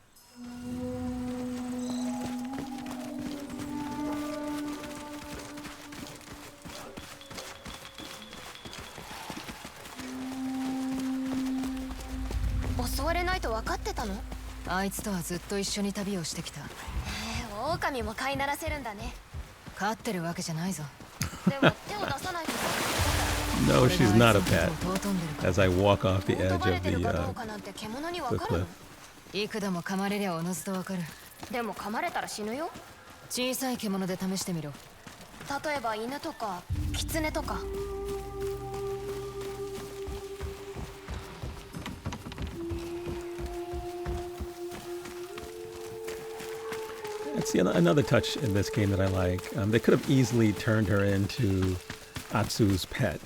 S5: 襲われないと分かってたの？
S3: あいつとはずっと一緒に旅をしてきた。
S5: 狼も飼いならせるんだね。
S3: 飼ってるわけじゃないぞ。
S5: でも手を出さないと。
S1: No, she's not a pet. As I walk off the edge of the cliff.
S3: 幾度も噛まれりゃおのずとわかる。
S5: でも噛まれたら死ぬよ。
S3: 小さい獣で試してみろ。
S5: 例えば犬とか狐とか。
S1: That's another touch in this game that I like. They could have easily turned her into Atsu's pet,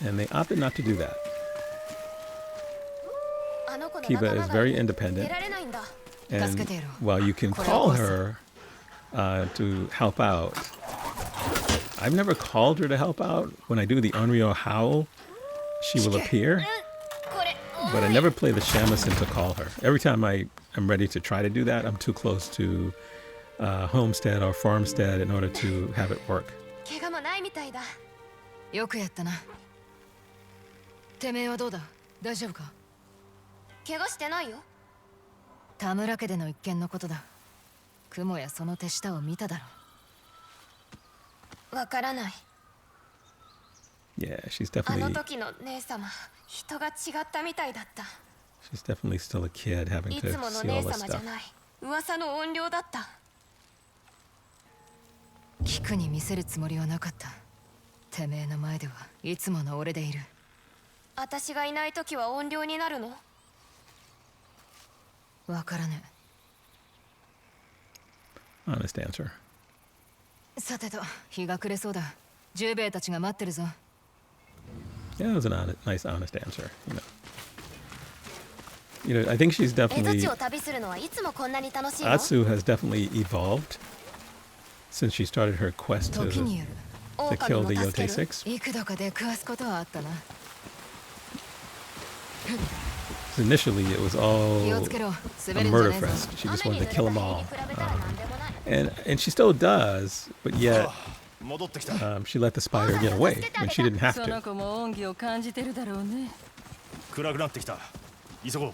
S1: and they opted not to do that. Kiba is very independent, and while you can call her to help out, I've never called her to help out. When I do the Unreal Howl, she will appear, but I never play the shamisen to call her. Every time I'm ready to try to do that, I'm too close to homestead or farmstead in order to have it work.
S5: 怪我もないみたいだ。
S3: よくやったな。てめえはどうだ？大丈夫か？
S5: 怪我してないよ。
S3: 田村家での一件のことだ。雲やその手下を見ただろ
S5: う。わからない。
S1: Yeah, she's definitely.
S5: あの時の姉様、人が違ったみたいだった。
S1: She's definitely still a kid having to see all this stuff.
S5: いつもの姉様じゃない。噂の怨霊だった。
S3: キクに見せるつもりはなかった。てめえの前ではいつもの俺でいる。
S5: 私がいない時は怨霊になるの？
S3: わからね
S1: え。Honest answer.
S3: さてと、日が暮れそうだ。ジュウベイたちが待ってるぞ。
S1: Yeah, that was a nice, honest answer, you know. You know, I think she's
S5: 蝦夷
S1: definitely
S5: 地を旅するのはいつもこんなに楽しいの？
S1: Atsu has definitely evolved since she started her quest
S3: 時による
S1: to kill the
S5: 狼も
S1: Yotei
S5: 助ける？
S1: Six.
S3: 幾度か出くわすことはあったな
S1: So initially, it was all
S3: 気をつけろ
S1: a
S3: 滑るんじゃ
S1: murder
S3: ねえぞ
S1: fest. She just
S5: 雨
S1: wanted
S5: に
S1: to
S5: 濡
S1: kill
S5: れ
S1: them
S5: た
S1: all,
S5: 日に比べたら何でもない。
S1: and she still does, but yet
S2: 戻ってきた。
S1: she let the spider get away when she didn't have
S4: その
S1: to.
S4: 子も恩義を感じてるだろうね。
S2: 暗くなってきた。急ごう。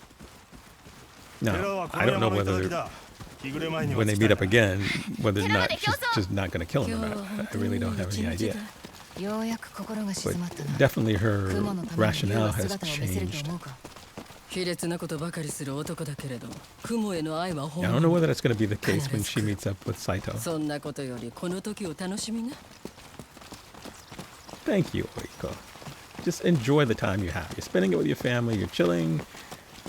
S1: Now, I don't know whether when they meet up again, whether or not she's just not going to kill him or not. I really don't have any idea.
S3: ようやく心が
S1: But
S3: 静まったな
S1: definitely her
S3: 雲のために竜
S1: rationale
S3: は
S1: has
S3: 姿を見せると
S1: changed.
S3: 思うか
S4: 卑劣なことばかりする男だけれど、雲への愛は
S1: I
S4: 本
S1: don't know
S4: 物。
S1: whether that's going to be the case when she meets up with Saito.
S4: そんなことよりこの時を楽しみな。
S1: Thank you, Oiko. Just enjoy the time you have. You're spending it with your family, you're chilling.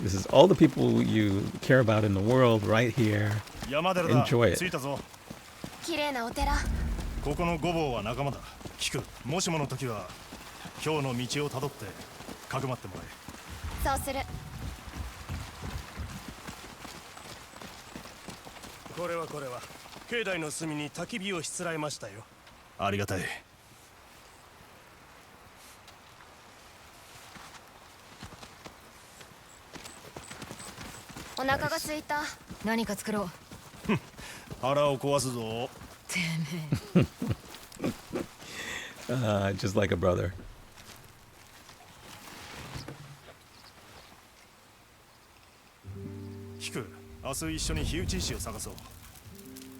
S1: This is all the people you care about in the world right here.
S2: 山寺だ。
S1: Enjoy it.
S2: 着いたぞ。
S5: 綺麗なお寺。
S2: ここの五坊は仲間だ。キク、もしもの時は今日の道をたどってかくまってもらえ。
S5: そうする。
S9: これは境内の隅に焚き火をしつらえましたよ。
S2: ありがたい。
S5: お腹が空いた。
S3: 何か作ろう
S2: 腹を壊すぞ。
S3: てめえ
S1: Just like a brother.
S2: キク、明日一緒に火打ち石を探そう。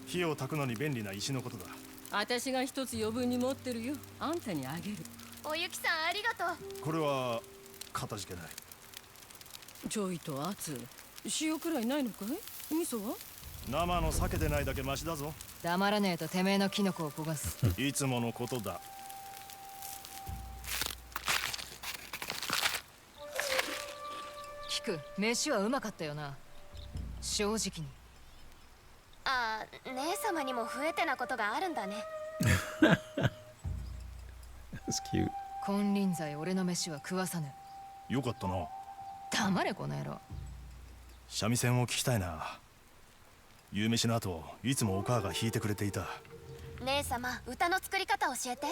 S2: 火を焚くのに便利な石のことだ。
S4: 私が一つ余分に持ってるよ。あんたにあげる。
S5: おゆきさんありがとう。
S2: これはかたじけない。
S4: ちょいと圧。塩くらいないのかい？味噌は？
S2: 生の鮭でないだけマシだぞ。
S3: 黙らねえとてめえのキノコを焦がす
S2: いつものことだ。
S3: キク飯はうまかったよな正直に
S5: ああ、姉様にも増えてなことがあるんだね。
S1: That's cute.
S3: 金輪際俺の飯は食わさぬ
S2: よかったな。
S3: 黙れこの野郎
S2: 三味線を聞きたいな。夕飯の後、いつもお母が弾いてくれていた。
S5: 姉様、歌の作り方教えて。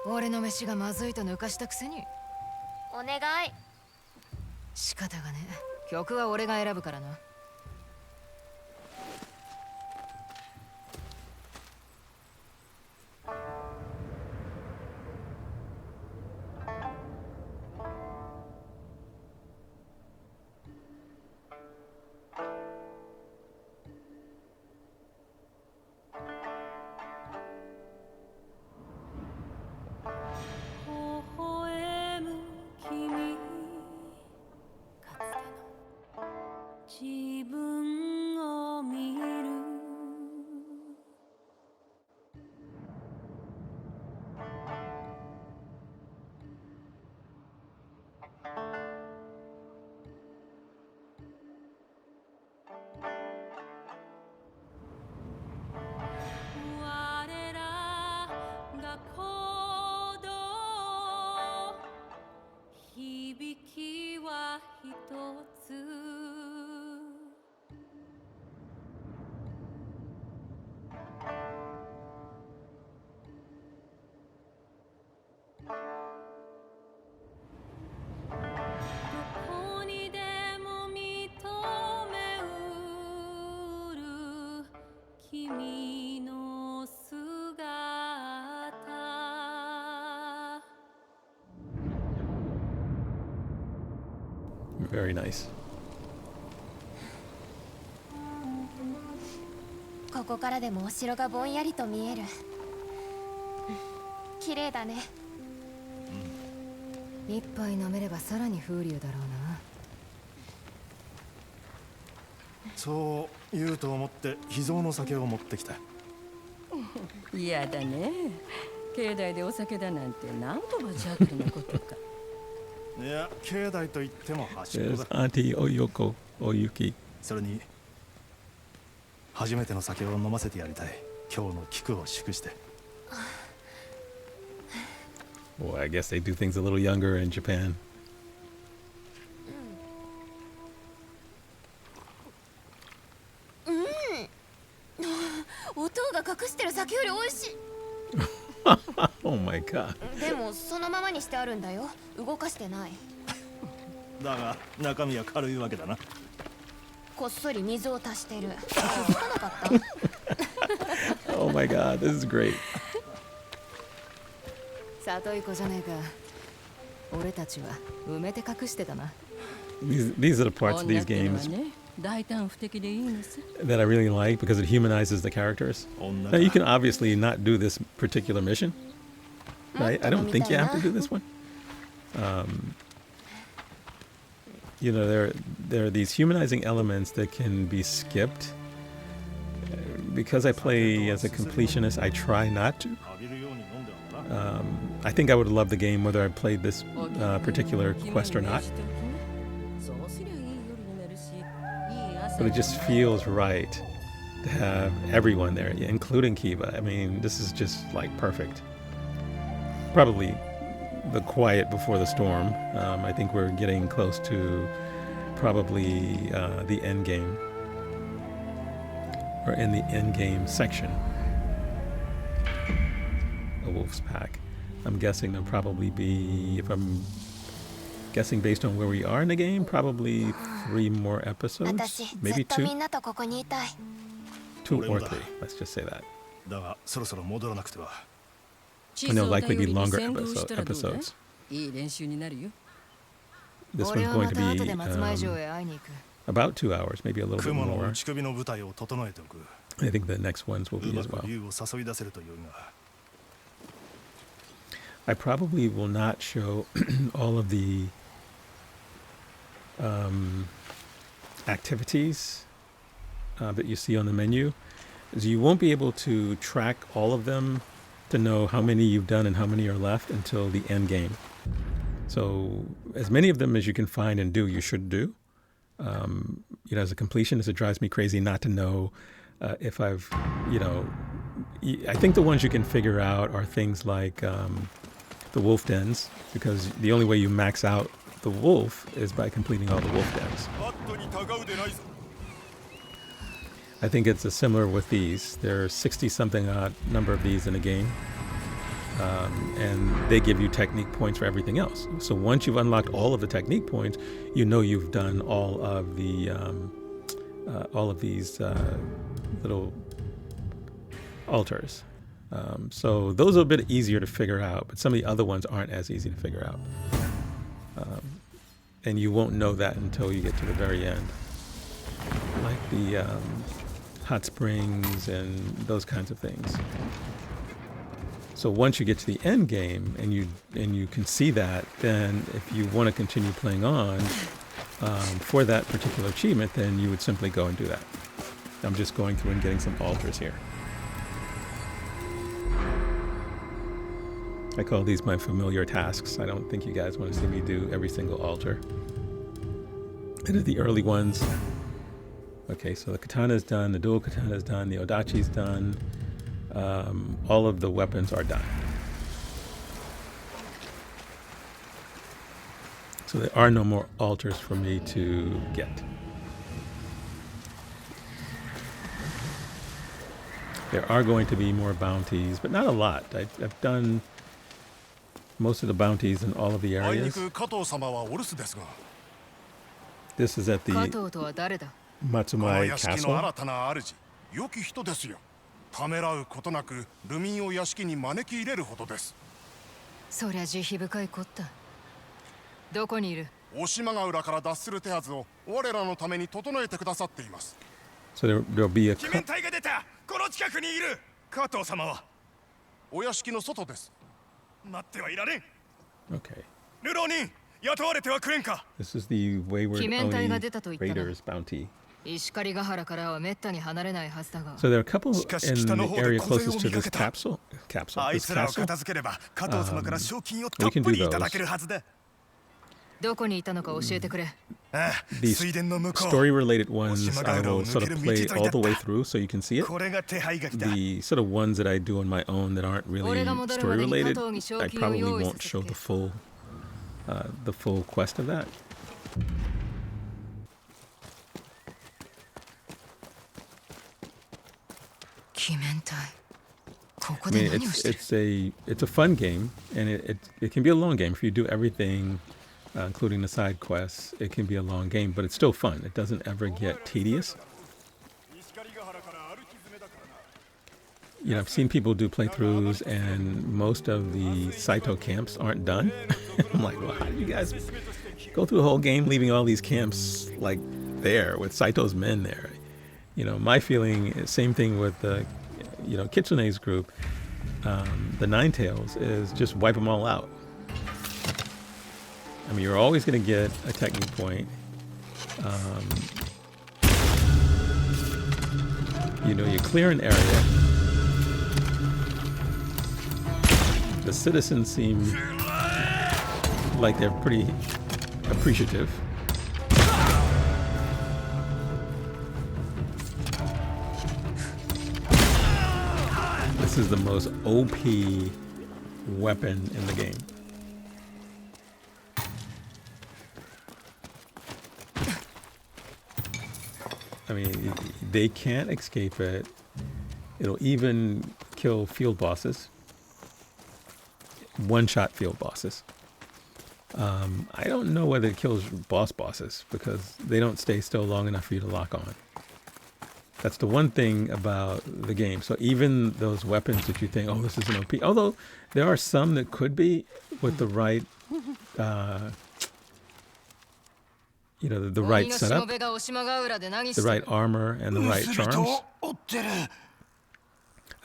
S3: 俺の飯がまずいと抜かしたくせに
S5: お願い。
S3: 仕方がねえ曲は俺が選ぶからな
S1: Very nice.
S5: ここからでもお城がぼんやりと見える。綺麗だね。
S3: 一杯飲めればさらに風流だろうな
S2: そう言うと思って秘蔵の酒を持ってきた。
S4: 嫌だね。境内でお酒だなんて何とも邪悪なことか。
S2: いや、境内と言っても端っこ
S1: There's
S2: だ。
S1: Auntie Oyuki.
S2: それに初めての酒を飲ませてやりたい。今日の菊を祝して。
S1: Boy, I guess they do things a little younger in Japan.
S5: が隠してる酒より美味しい。
S1: Oh my god.
S5: でもそのままにしてあるんだよ。動かしてない。
S2: だが中身は軽いわけだな。
S5: こっそり水を足してる。気づかなかった？
S1: Oh my god, this is great.
S3: 里い子じゃねえか。俺たちは埋めて隠してたな。
S1: These are the parts of these games
S4: 大胆不敵でいいんです。
S1: that I really like because it humanizes the characters. Now you can obviously not do this particular mission. I don't think you have to do this one. You know, there are these humanizing elements that can be skipped. Because I play as a completionist, I try not to. I think I would love the game whether I played this particular quest or not. But it just feels right to have everyone there, including Kiba. I mean, this is just like perfect. Probably the quiet before the storm. I think we're getting close to probably the end game. Or in the end game section. A wolf's pack. I'm guessing there'll probably be, if I'm guessing based on where we are in the game, probably 3 more episodes, maybe 2. 2 or 3, let's just say that. And there'll likely be longer episodes. This one's going to be about 2 hours, maybe a little bit more. I think the next ones will be as well. I probably will not show all of the activities that you see on the menu, as you won't be able to track all of them to know how many you've done and how many are left until the end game. So as many of them as you can find and do, you should do. You know, as a completionist, it drives me crazy not to know if I've, you know, I think the ones you can figure out are things like the wolf dens, because the only way you max out the wolf is by completing all the wolf dens. I think it's similar with these. There are 60-something odd number of these in the game. And they give you technique points for everything else. So once you've unlocked all of the technique points, you know you've done all of these little altars. So those are a bit easier to figure out, but some of the other ones aren't as easy to figure out. And you won't know that until you get to the very end, like the hot springs and those kinds of things. So once you get to the end game and you can see that, then if you want to continue playing on for that particular achievement, then you would simply go and do that. I'm just going through and getting some altars here. I call these my familiar tasks. I don't think you guys want to see me do every single altar. It is the early ones. Okay, so the katana is done, the dual katana is done, the odachi is done. All of the weapons are done. So there are no more altars for me to get. There are going to be more bounties, but not a lot. I've done most of the bounties in all of the areas. This is at the Matsumai Castle.
S9: ためらうことなくルミンを屋敷に招き入れるほどです。
S3: そりゃ慈悲深いこった。どこにいる？
S9: 大島ヶ浦から脱する手はずを我らのために整えてくださっています。
S1: So there'll be a
S9: 鬼面隊が出た。この近くにいる。加藤様はお屋敷の外です。待ってはいられん。
S1: Okay.
S9: 流浪人雇われてはくれんか。
S1: This is the Wayward Oni Raiders bounty.
S3: 石狩ヶ原からはめったに離れないはずだが。
S1: So there are a couple in the area closest to this capsule.
S9: あいつらを片付ければ加藤様から賞金をたっぷりいただけるはずだ。
S3: どこにいたのか教えてくれ。
S1: These story-related ones I will sort of play all the way through so you can see it. The sort of ones that I do on my own that aren't really story-related, I probably won't show the full quest of that. I mean, it's a fun game, and it can be a long game if you do everything, including the side quests. It can be a long game, but it's still fun. It doesn't ever get tedious. You know, I've seen people do playthroughs, and most of the Saito camps aren't done. I'm like, well, how do you guys go through the whole game leaving all these camps like there with Saito's men there? You know, my feeling, same thing with the, you know, Kitsune's group, the Nine Tails, is just wipe them all out. I mean, you're always going to get a technique point. You know, you clear an area. The citizens seem like they're pretty appreciative. This is the most OP weapon in the game. I mean, they can't escape it. It'll even kill field bosses. One-shot field bosses. I don't know whether it kills bosses because they don't stay still long enough for you to lock on. That's the one thing about the game. So even those weapons that you think, oh, this is an OP, although there are some that could be with the right, you know, the right setup, the right armor, and the right charms.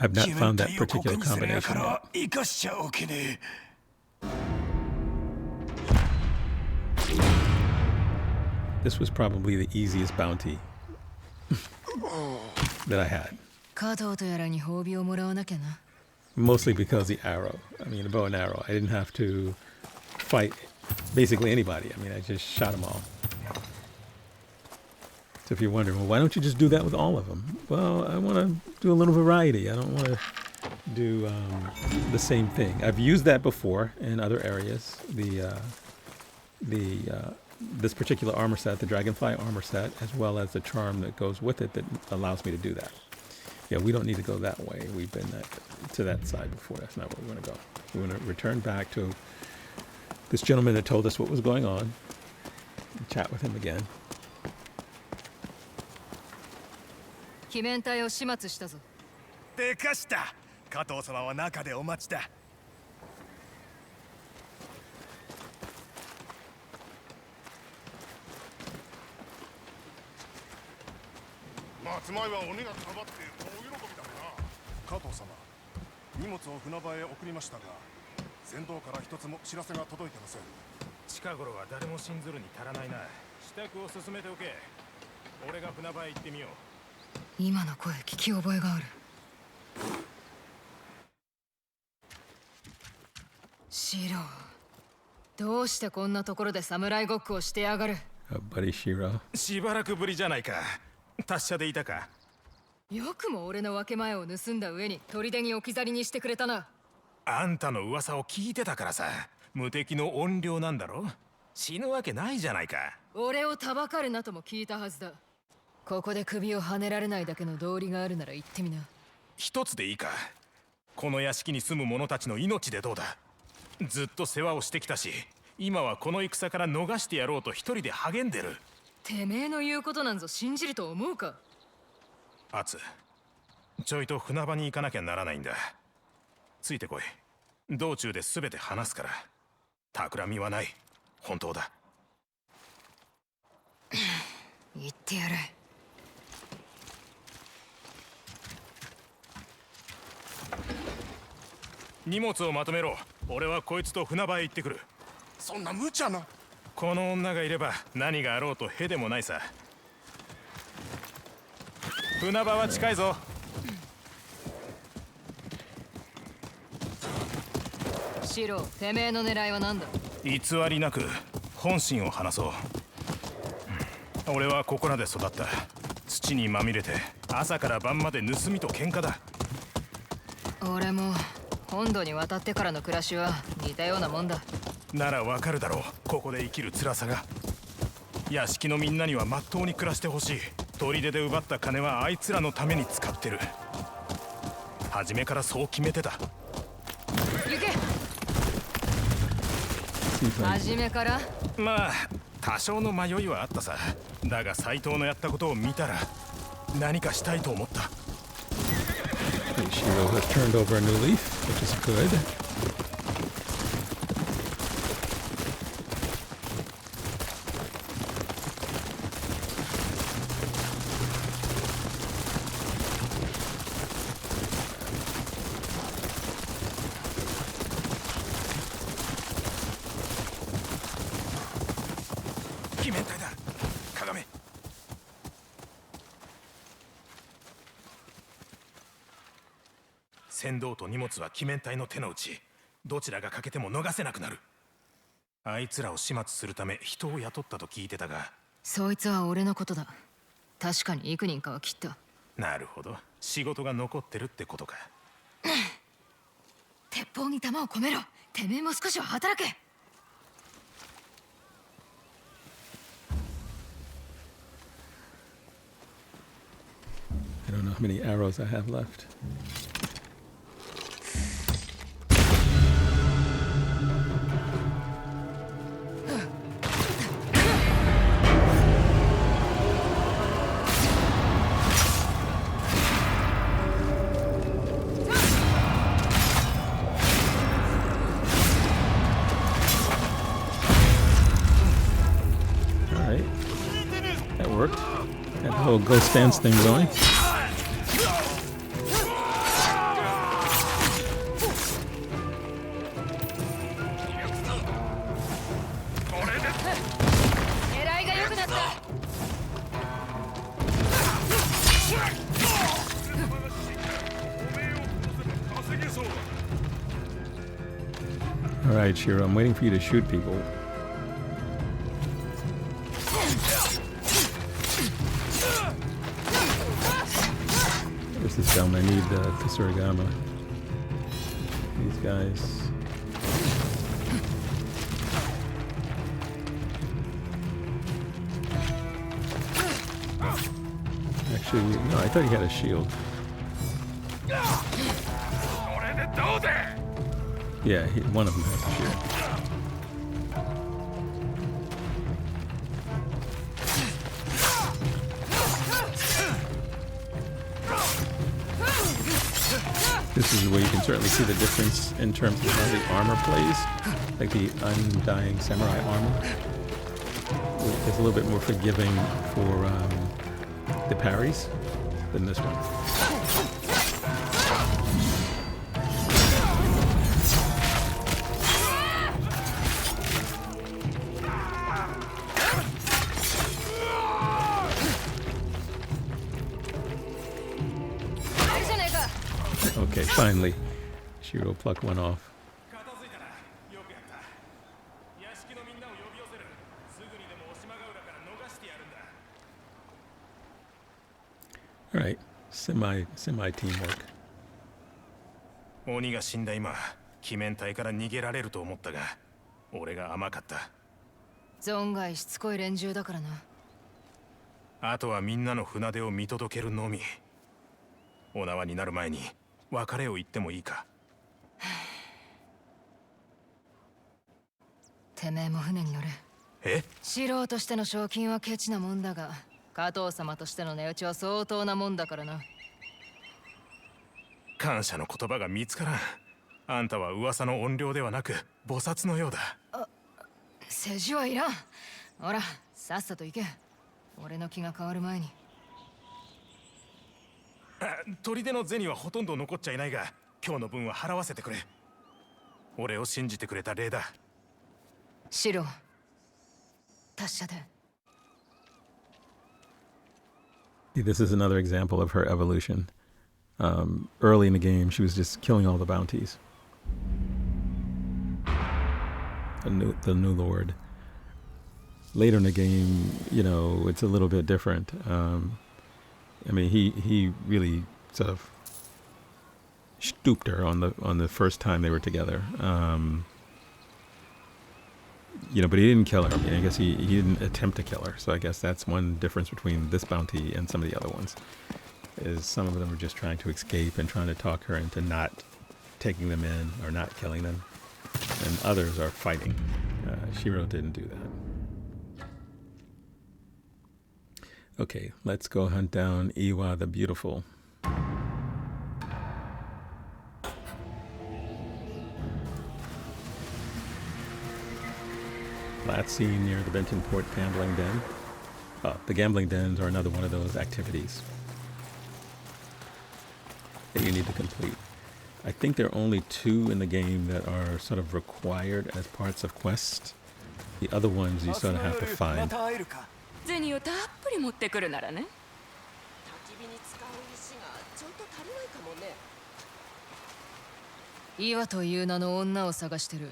S1: I've not found that particular combination yet. This was probably the easiest bounty that I had. Mostly because the arrow. I mean, the bow and arrow. I didn't have to fight basically anybody. I mean, I just shot them all. So if you're wondering, well, why don't you just do that with all of them? Well, I want to do a little variety. I don't want to do the same thing. I've used that before in other areas. This particular armor set, the Dragonfly armor set, as well as the charm that goes with it that allows me to do that. Yeah, we don't need to go that way. We've been to that side before. That's not where we want to go. We want to return back to this gentleman that told us what was going on and chat with him again.
S3: 鬼面隊を始末したぞ。
S9: でかした。加藤様は中でお待ちだ。松前は鬼がかばって大喜びだな。加藤様、荷物を船場へ送りましたが、船頭から一つも知らせが届いてません。近頃は誰も信ずるに足らないな。支度を進めておけ。俺が船場へ行ってみよう。
S3: 今の声聞き覚えがある。シロ、どうしてこんなところで侍ごっこをしてやがる。
S1: Buddy Shiro.
S9: しばらくぶりじゃないか。達者でいたか。
S3: よくも俺の分け前を盗んだ上に砦に置き去りにしてくれたな。
S9: あんたの噂を聞いてたからさ。無敵の怨霊なんだろ。死ぬわけないじゃないか。
S3: 俺をたばかるなとも聞いたはずだ。ここで首をはねられないだけの道理があるなら言ってみな。
S9: 一つでいいか。この屋敷に住む者たちの命でどうだ。ずっと世話をしてきたし、今はこの戦から逃してやろうと一人で励んでる。
S3: てめえの言うことなんぞ信じると思うか。
S9: アツ、ちょいと船場に行かなきゃならないんだ。ついてこい。道中で全て話すから。企みはない。本当だ。
S3: 言ってやる。
S9: 荷物をまとめろ。俺はこいつと船場へ行ってくる。そんな無茶な。この女がいれば何があろうとへでもないさ。船場は近いぞ。
S3: シロ、てめえの狙いは何だ。
S9: 偽りなく本心を話そう。俺はここらで育った。土にまみれて朝から晩まで盗みと喧嘩だ。
S3: 俺も本土に渡ってからの暮らしは似たようなもんだ。
S9: ならわかるだろう。ここで生きる辛さが。屋敷のみんなにはまっとうに暮らしてほしい。砦で奪った金はあいつらのために使ってる。初めからそう決めてた。
S3: 行け。
S1: Seems like
S3: 初めから。
S9: まあ多少の迷いはあったさ。だが斎藤のやったことを見たら何かしたいと思った。
S1: Shiro has turned over a new leaf, which is good.
S9: Kagame. 船頭と荷物は鬼面隊の手の内。どちらが欠けても逃せなくなる。あいつらを始末するため人を雇ったと聞いてたが。
S3: そいつは俺のことだ。確かに幾人かは切った。
S9: なるほど。仕事が残ってるってことか。
S3: 鉄砲に弾を込めろ。てめえも少しは働け。
S1: I don't know how many arrows I have left. All right, that worked. Got the whole ghost dance thing going. All right, Shiro, I'm waiting for you to shoot people. Where's this film? I need PaxAriaGaming. These guys. Actually, no, I thought he had a shield. Yeah, one of them has a shield. This is where you can certainly see the difference in terms of how the armor plays. Like the Undying Samurai armor is a little bit more forgiving for the parries than this one. Okay, finally, Shiro plucked one off. All right, semi teamwork.
S9: 鬼が死んだ今、鬼面隊から逃げられると思ったが、俺が甘かった。
S3: 存外しつこい連中だからな。
S9: あとはみんなの船出を見届けるのみ。お縄になる前に別れを言ってもいいか。
S3: てめえも船に乗れ。
S9: え？
S3: 素人としての賞金はケチなもんだが、加藤様としての値打ちは相当なもんだからな。
S9: 感謝の言葉が見つからん。あんたは噂の怨霊ではなく菩薩のようだ。
S3: 世辞はいらん。ほら、さっさと行け。俺の気が変わる前に。
S9: 砦の銭はほとんど残っちゃいないが、今日の分は払わせてくれ。俺を信じてくれた礼だ。
S3: シロ、達者で。
S1: This is another example of her evolution. Early in the game, she was just killing all the bounties. The new lord. Later in the game, you know, it's a little bit different. I mean, he really sort of stooped her on the first time they were together. You know, but he didn't kill her. I mean, I guess he didn't attempt to kill her. So I guess that's one difference between this bounty and some of the other ones. is some of them are just trying to escape and trying to talk her into not taking them in or not killing them, and others are fighting. Shiro didn't do that. Okay, let's go hunt down Iwa the Beautiful. Last seen near the Benton Port gambling den. The gambling dens are another one of those activities that you need to complete. I think there are only 2 in the game that are sort of required as parts of quests. The other ones you sort of have to find.
S4: 銭をたっぷり持ってくるならね。
S10: 焚き火に使う石がちょっと足りないかもね。
S3: 岩という名の女を探してる。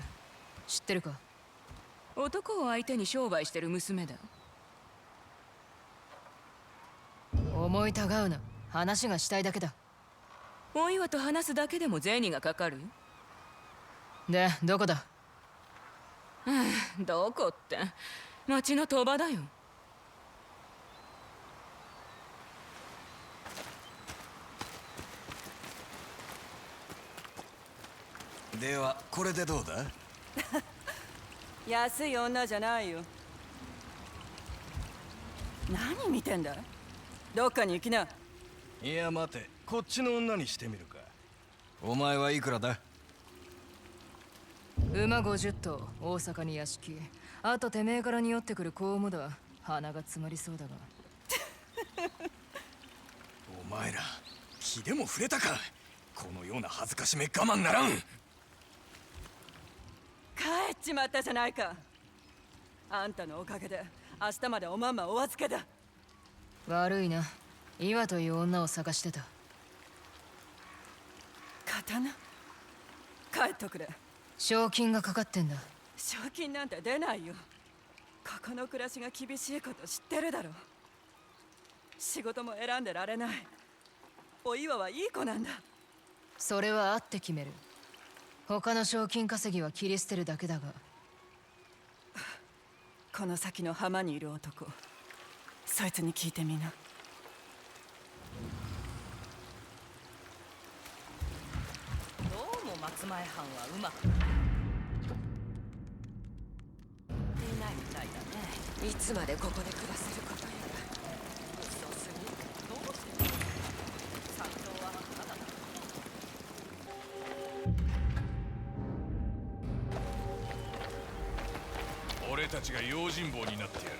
S3: 知ってるか？
S4: 男を相手に商売してる娘だ。
S3: 思いたがうな。話がしたいだけだ。
S4: お岩と話すだけでも銭がかかる。
S3: で、どこだ？
S4: どこって、町の賭場だよ。
S11: ではこれでどうだ？
S4: 安い女じゃないよ。何見てんだ？どっかに行きな。
S11: いや待て、こっちの女にしてみるか。お前はいくらだ？
S3: 馬50頭、大阪に屋敷。あとてめえから匂ってくる公務だ。鼻が詰まりそうだが。
S11: お前ら気でも触れたか。このような恥ずかしめ我慢ならん。
S4: 帰っちまったじゃないか。あんたのおかげで明日までおまんまお預けだ。
S3: 悪いな。岩という女を探してた。
S4: 刀？帰っとくれ。
S3: 賞金がかかってんだ。
S4: 賞金なんて出ないよ。ここの暮らしが厳しいこと知ってるだろ。仕事も選んでられない。お岩はいい子なんだ。
S3: それは会って決める。他の賞金稼ぎは切り捨てるだけだが。
S4: この先の浜にいる男、そいつに聞いてみな。
S10: どうも松前藩はうまく出ないみたいだね。いつまでここで暮らせることやら。そうする。どうして山頂はただだ。
S6: 俺たちが用心棒になってやる。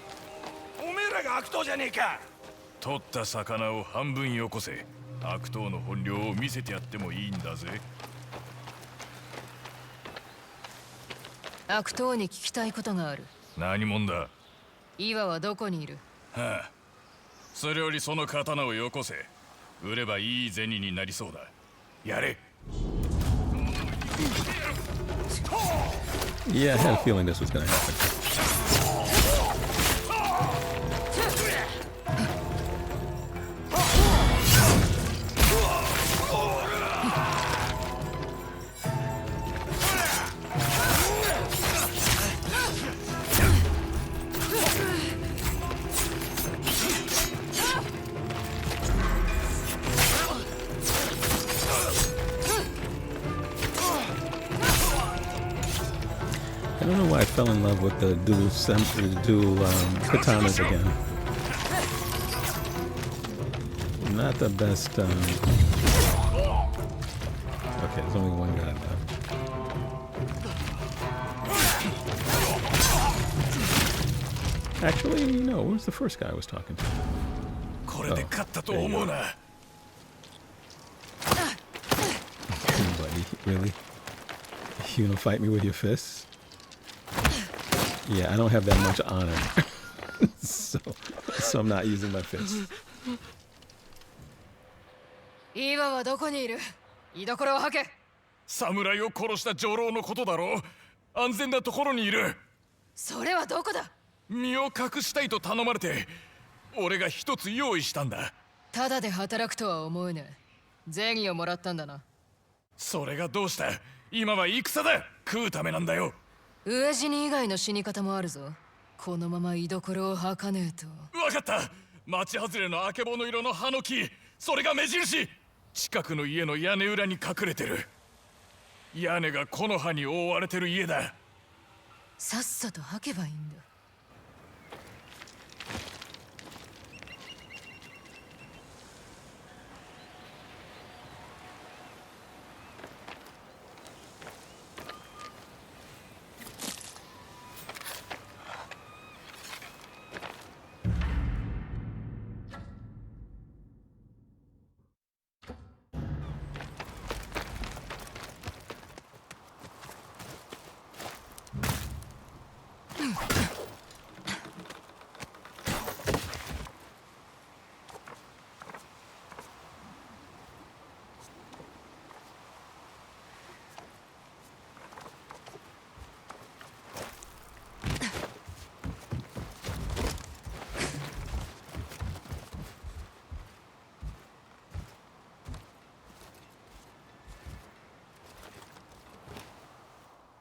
S11: おめえらが悪党じゃねえか。
S6: 取った魚を半分よこせ。悪党の本領を見せてやってもいいんだぜ。
S3: 悪党に聞きたいことがある。
S6: 何者だ？
S3: 岩はどこにいる？
S6: はあ、それよりその刀をよこせ。売ればいい銭になりそうだ。やれ。
S1: Yeah, I had a feeling this was gonna happen. I don't know why I fell in love with the dual katanas again. Not the best. Okay, there's only one guy left. Actually, no. Where's the first guy I was talking to? Oh, there you go. Buddy, really? You gonna fight me with your fists? Yeah, I don't have that much honor, so I'm not using my fists.
S3: 今はどこにいる？居所を吐け。
S6: 侍を殺した女郎のことだろう。安全なところにいる。
S3: それはどこだ？
S6: 身を隠したいと頼まれて、俺が一つ用意したんだ。
S3: ただで働くとは思えねえ。銭をもらったんだな。
S6: それがどうした？今は戦だ。食うためなんだよ。
S3: 飢え死に以外の死に方もあるぞ。このまま居所を吐かねえと。
S6: わかった。町外れのあけぼの色の葉の木、それが目印。近くの家の屋根裏に隠れてる。屋根が木の葉に覆われてる家だ。
S3: さっさと吐けばいいんだ。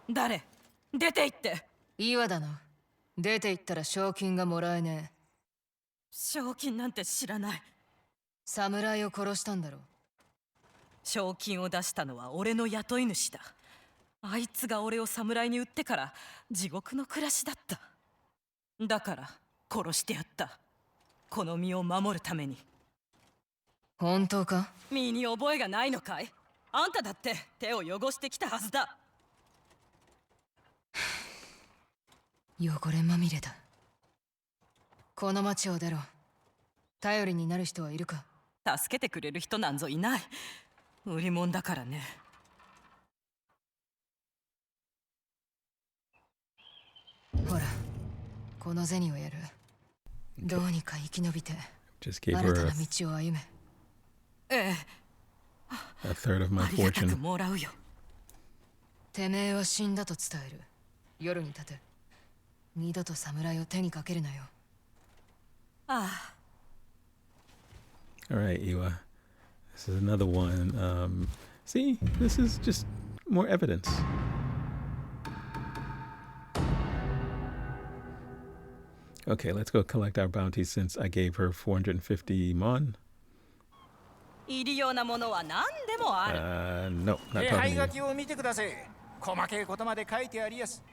S4: 誰？出て行って。
S3: 岩だな。出て行ったら賞金がもらえねえ。
S4: 賞金なんて知らない。
S3: 侍を殺したんだろ。
S4: 賞金を出したのは俺の雇い主だ。あいつが俺を侍に売ってから地獄の暮らしだった。だから殺してやった。この身を守るために。
S3: 本当か？
S4: 身に覚えがないのかい？あんただって手を汚してきたはずだ。
S3: 汚れまみれだ。この町を出ろ。頼りになる人はいるか？
S4: 助けてくれる人なんぞいない。売り物だからね。
S3: ほら、この銭をやる。どうにか生き延びて
S1: Just gave
S3: 新た
S1: her
S3: な道を歩め。
S4: ええ。
S1: a third of my
S4: ありがたく
S1: fortune.
S4: もらうよ。
S3: てめえは死んだと伝える。夜に立て。二度と侍を手にかけるなよ。
S4: あ
S1: All
S4: あ。
S1: right, Iwa. This is another one. See, this is just more evidence. Okay, let's go collect our bounties since I gave her 450 mon.
S4: いるようなものは何でもある。
S1: No, not
S11: 手
S1: talking
S11: 配
S1: to
S11: 書
S1: you.
S11: きを見てください。細けいことまで書いてありやす。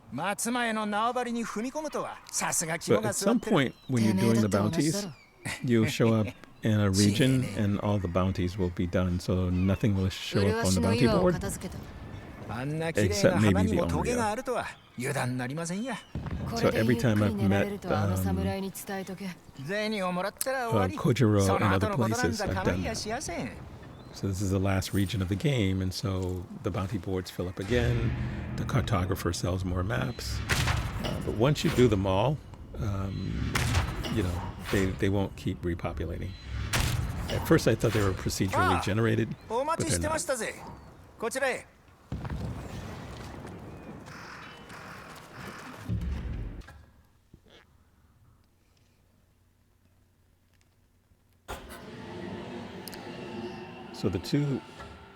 S11: 松前の縄張りに踏み込むとはさすが
S1: But
S11: 肝
S1: at
S11: が座
S1: some
S11: ってる。
S1: point, when you're doing the bounties, you'll show up in a region and all the bounties will be done, so nothing will show up on the
S3: 麗しの
S1: bounty
S3: 岩を
S1: board.
S3: 片付けた。
S11: あんな綺麗
S1: Except
S11: な
S1: maybe
S11: 花
S1: the
S11: にもトゲ
S1: Onryo.
S11: があるとは油断なりませんや。
S3: こ
S1: So
S3: れでゆ
S1: every
S3: っ
S1: time
S3: くり
S1: I've
S3: 寝られ
S1: met
S3: るとあの侍に伝えとけ。
S11: 銭をもらったら終わり。
S1: Kojiro
S11: そ
S1: and
S11: の
S1: other
S11: 後のことなん
S1: places,
S11: ざ
S1: I've
S11: 構
S1: done
S11: いや
S1: that.
S11: しやせん。
S1: So this is the last region of the game, and so the bounty boards fill up again. The cartographer sells more maps. But once you do them all, you know, they won't keep repopulating. At first I thought they were procedurally generated,
S11: お
S1: but
S11: 待ち
S1: they're
S11: してま
S1: not.
S11: したぜ。こちらへ。
S1: So the two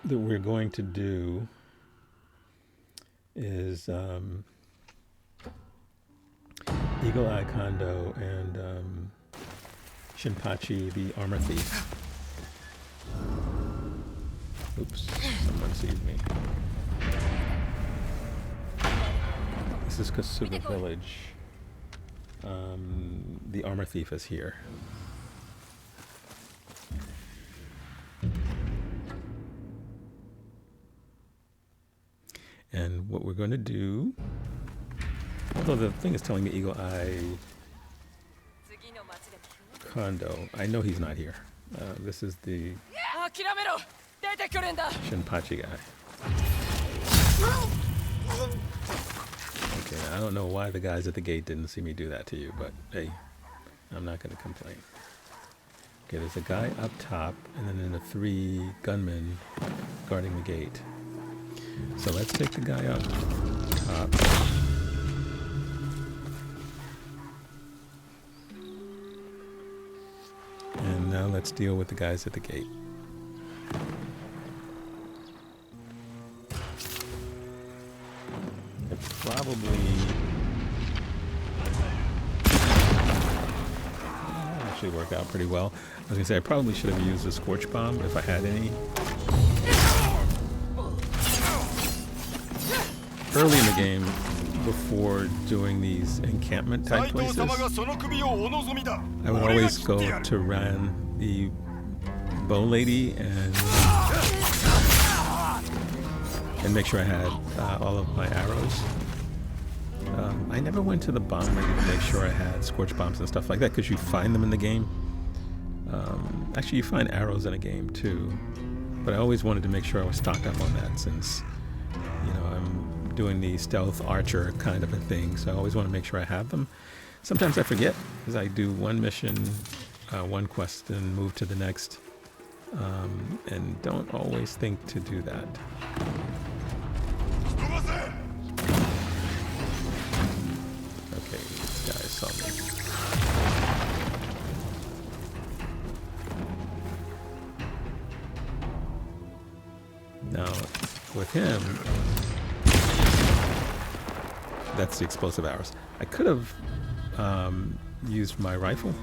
S1: that we're going to do is Eagle Eye Kondo and Shinpachi, the armor thief. Oops, someone sees me. This is Kasuga Village. The armor thief is here. And what we're going to do, although the thing is telling me Eagle Eye Kondo, I know he's not here. This is the Shinpachi guy. Okay, I don't know why the guys at the gate didn't see me do that to you, but hey, I'm not going to complain. Okay, there's a guy up top, and then the 3 gunmen guarding the gate. So let's take the guy up top. And now let's deal with the guys at the gate. It probably... actually work out pretty well. I was gonna say I probably should have used a Scorch Bomb if I had any. Early in the game, before doing these encampment type places, I would always go to Ran, the bow lady, and make sure I had all of my arrows. I never went to the bomb lady to make sure I had Scorch Bombs and stuff like that, because you find them in the game. Actually, you find arrows in a game too, but I always wanted to make sure I was stocked up on that, since, you know, I'm doing the stealth archer kind of a thing, so I always want to make sure I have them. Sometimes I forget, because I do one mission, one quest, and move to the next, and don't always think to do that. Okay, this guy saw me. Now, with him, that's the explosive arrows. I could have used my rifle,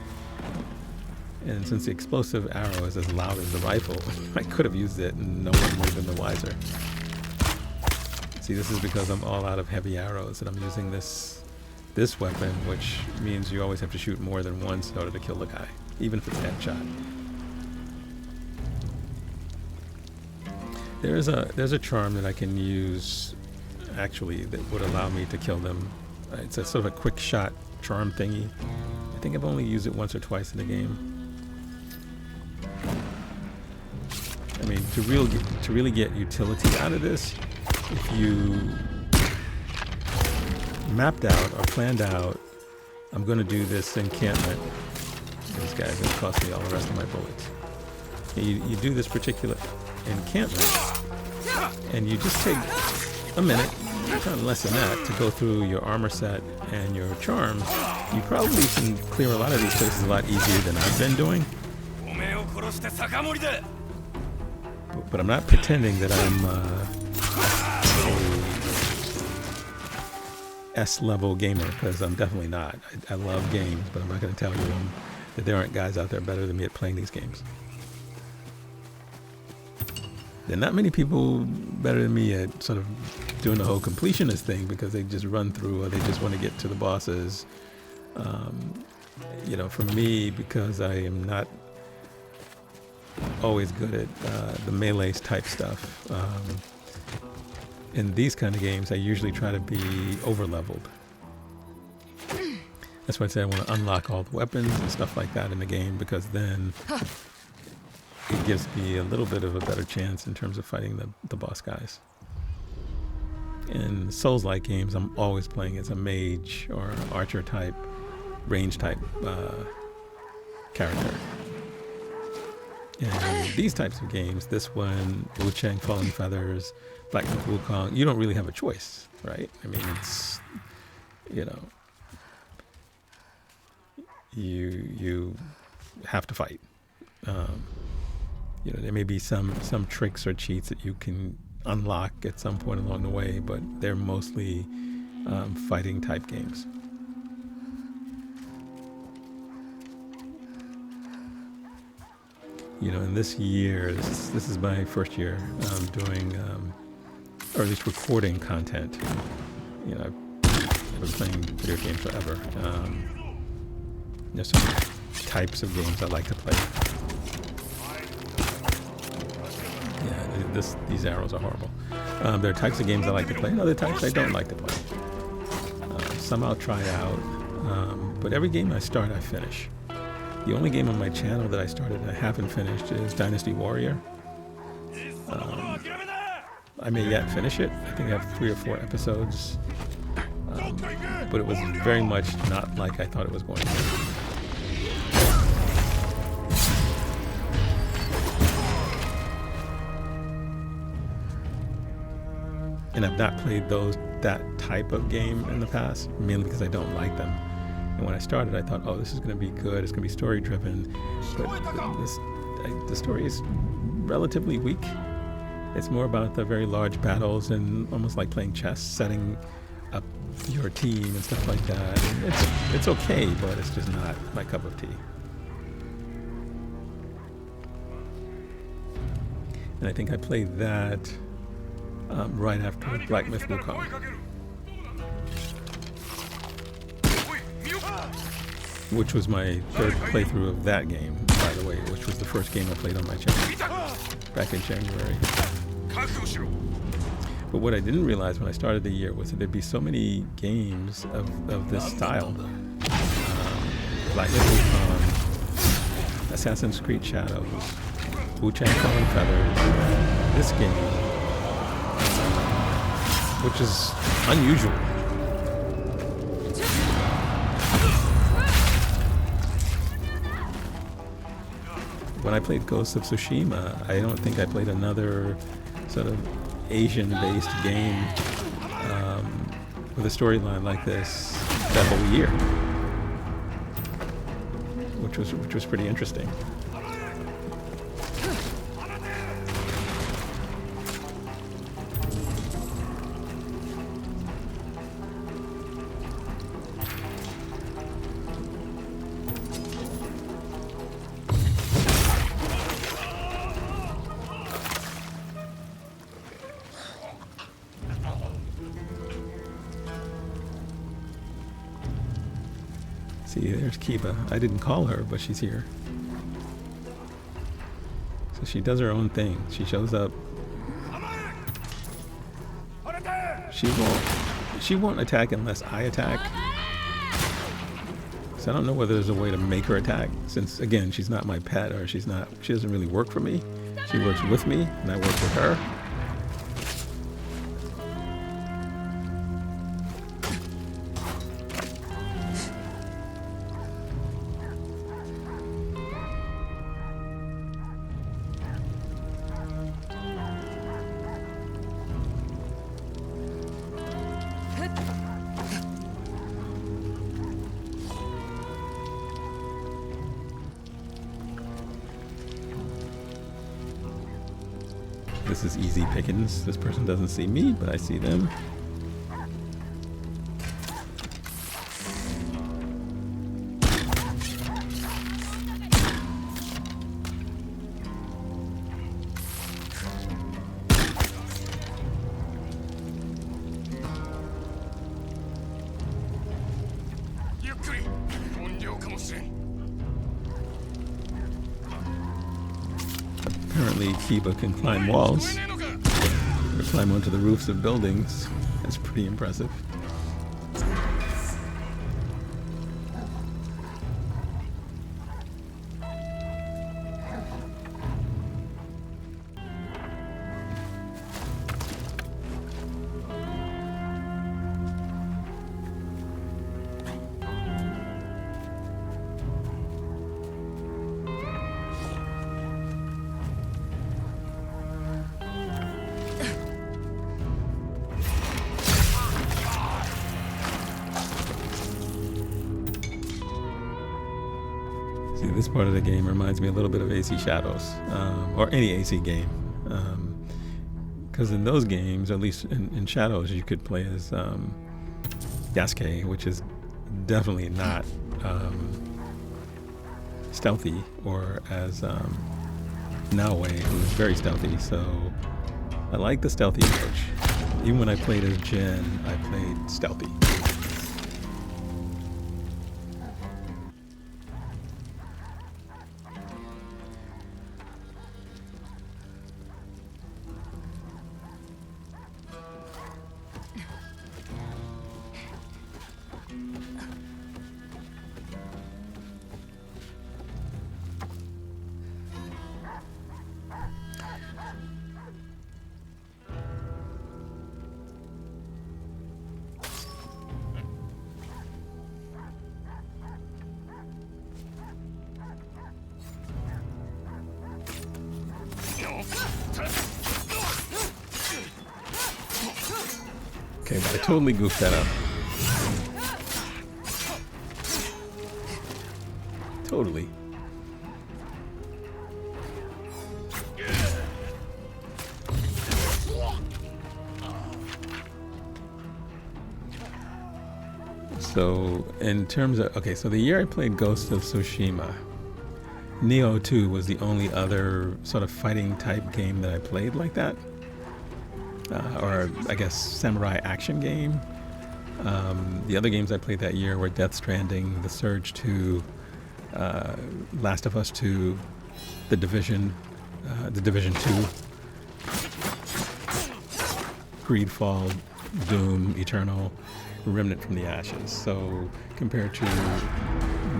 S1: and since the explosive arrow is as loud as the rifle, I could have used it and no one would have been the wiser. See, this is because I'm all out of heavy arrows and I'm using this weapon, which means you always have to shoot more than once in order to kill the guy, even if it's headshot. There's a charm that I can use, actually, that would allow me to kill them. It's a sort of a quick shot charm thingy. I think I've only used it once or twice in the game. I mean, to really get utility out of this, if you mapped out or planned out, I'm going to do this encampment. This guy's going to cost me all the rest of my bullets. You do this particular encampment, and you just take a minute, kind of less than that, to go through your armor set and your charms. You probably can clear a lot of these places a lot easier than I've been doing. But I'm not pretending that I'm a S-level gamer, because I'm definitely not. I love games, but I'm not going to tell you that there aren't guys out there better than me at playing these games. There are not many people better than me at sort of doing the whole completionist thing, because they just run through or they just want to get to the bosses. You know, for me, because I am not always good at the melee type stuff, in these kind of games, I usually try to be over-leveled. That's why I say I want to unlock all the weapons and stuff like that in the game, because then it gives me a little bit of a better chance in terms of fighting the boss guys. In Souls-like games, I'm always playing as a mage or archer type, range type character. And these types of games, this one, Wu Chang, Fallen Feathers, Black Myth Wukong, you don't really have a choice, right? I mean, it's, you know, you have to fight. You know, there may be some tricks or cheats that you can unlock at some point along the way, but they're mostly fighting type games. You know, in this year, this is my first year doing, or at least recording content. You know, I've been playing video games forever. There's some types of games I like to play. Yeah, these arrows are horrible. There are types of games I like to play, and other types I don't like to play. Some I'll try out, but every game I start, I finish. The only game on my channel that I started and I haven't finished is Dynasty Warrior. I may yet finish it. I think I have 3 or 4 episodes. But it was very much not like I thought it was going to be. And I've not played that type of game in the past, mainly because I don't like them. And when I started, I thought, oh, this is going to be good. It's going to be story-driven. But the story is relatively weak. It's more about the very large battles and almost like playing chess, setting up your team and stuff like that. And it's okay, but it's just not my cup of tea. And I think I played that right after Black Myth Wukong, which was my third playthrough of that game, by the way, which was the first game I played on my channel back in January. But what I didn't realize when I started the year was that there'd be so many games of this style. Black Myth Wukong, Assassin's Creed Shadows, Wu-Chang Fallen Feathers, this game, which is unusual. When I played Ghost of Tsushima, I don't think I played another sort of Asian-based game with a storyline like this that whole year, which was pretty interesting. See, there's Kiba. I didn't call her, but she's here. So she does her own thing. She shows up. She won't attack unless I attack. So I don't know whether there's a way to make her attack, since again, she's not my pet, or she doesn't really work for me. She works with me, and I work with her. This is easy pickings. This person doesn't see me, but I see them. Apparently Kiba can climb walls or climb onto the roofs of buildings. That's pretty impressive. See, this part of the game reminds me a little bit of AC Shadows, or any AC game. Because in those games, at least in Shadows, you could play as Yasuke, which is definitely not stealthy, or as Naoe, who is very stealthy. So I like the stealthy approach. Even when I played as Jin, I played stealthy. Okay, but I totally goofed that up. Totally. So, in terms of, okay, so the year I played Ghost of Tsushima, Neo 2 was the only other sort of fighting type game that I played like that. Or I guess samurai action game. The other games I played that year were Death Stranding, The Surge 2, Last of Us 2, The Division 2, Greedfall, Doom, Eternal, Remnant from the Ashes. So compared to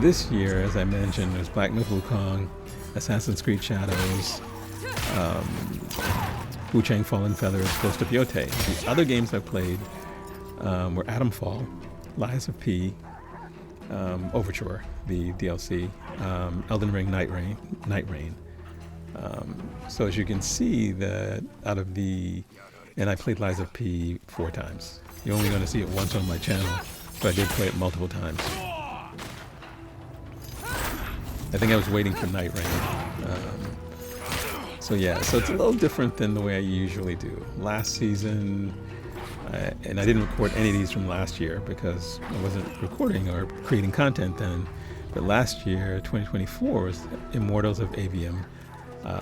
S1: this year, as I mentioned, there's Black Myth Wukong, Assassin's Creed Shadows, Wu Chang Fallen Feathers, Ghost of Yotei. The other games I played were Atomfall, Lies of P, Overture, the DLC, Elden Ring, Night Rain. So as you can see that out of the, and I played Lies of P 4 times. You're only going to see it once on my channel, but I did play it multiple times. I think I was waiting for Night Rain. So yeah, so it's a little different than the way I usually do. Last season, and I didn't record any of these from last year because I wasn't recording or creating content then. But last year, 2024, was Immortals of Avium,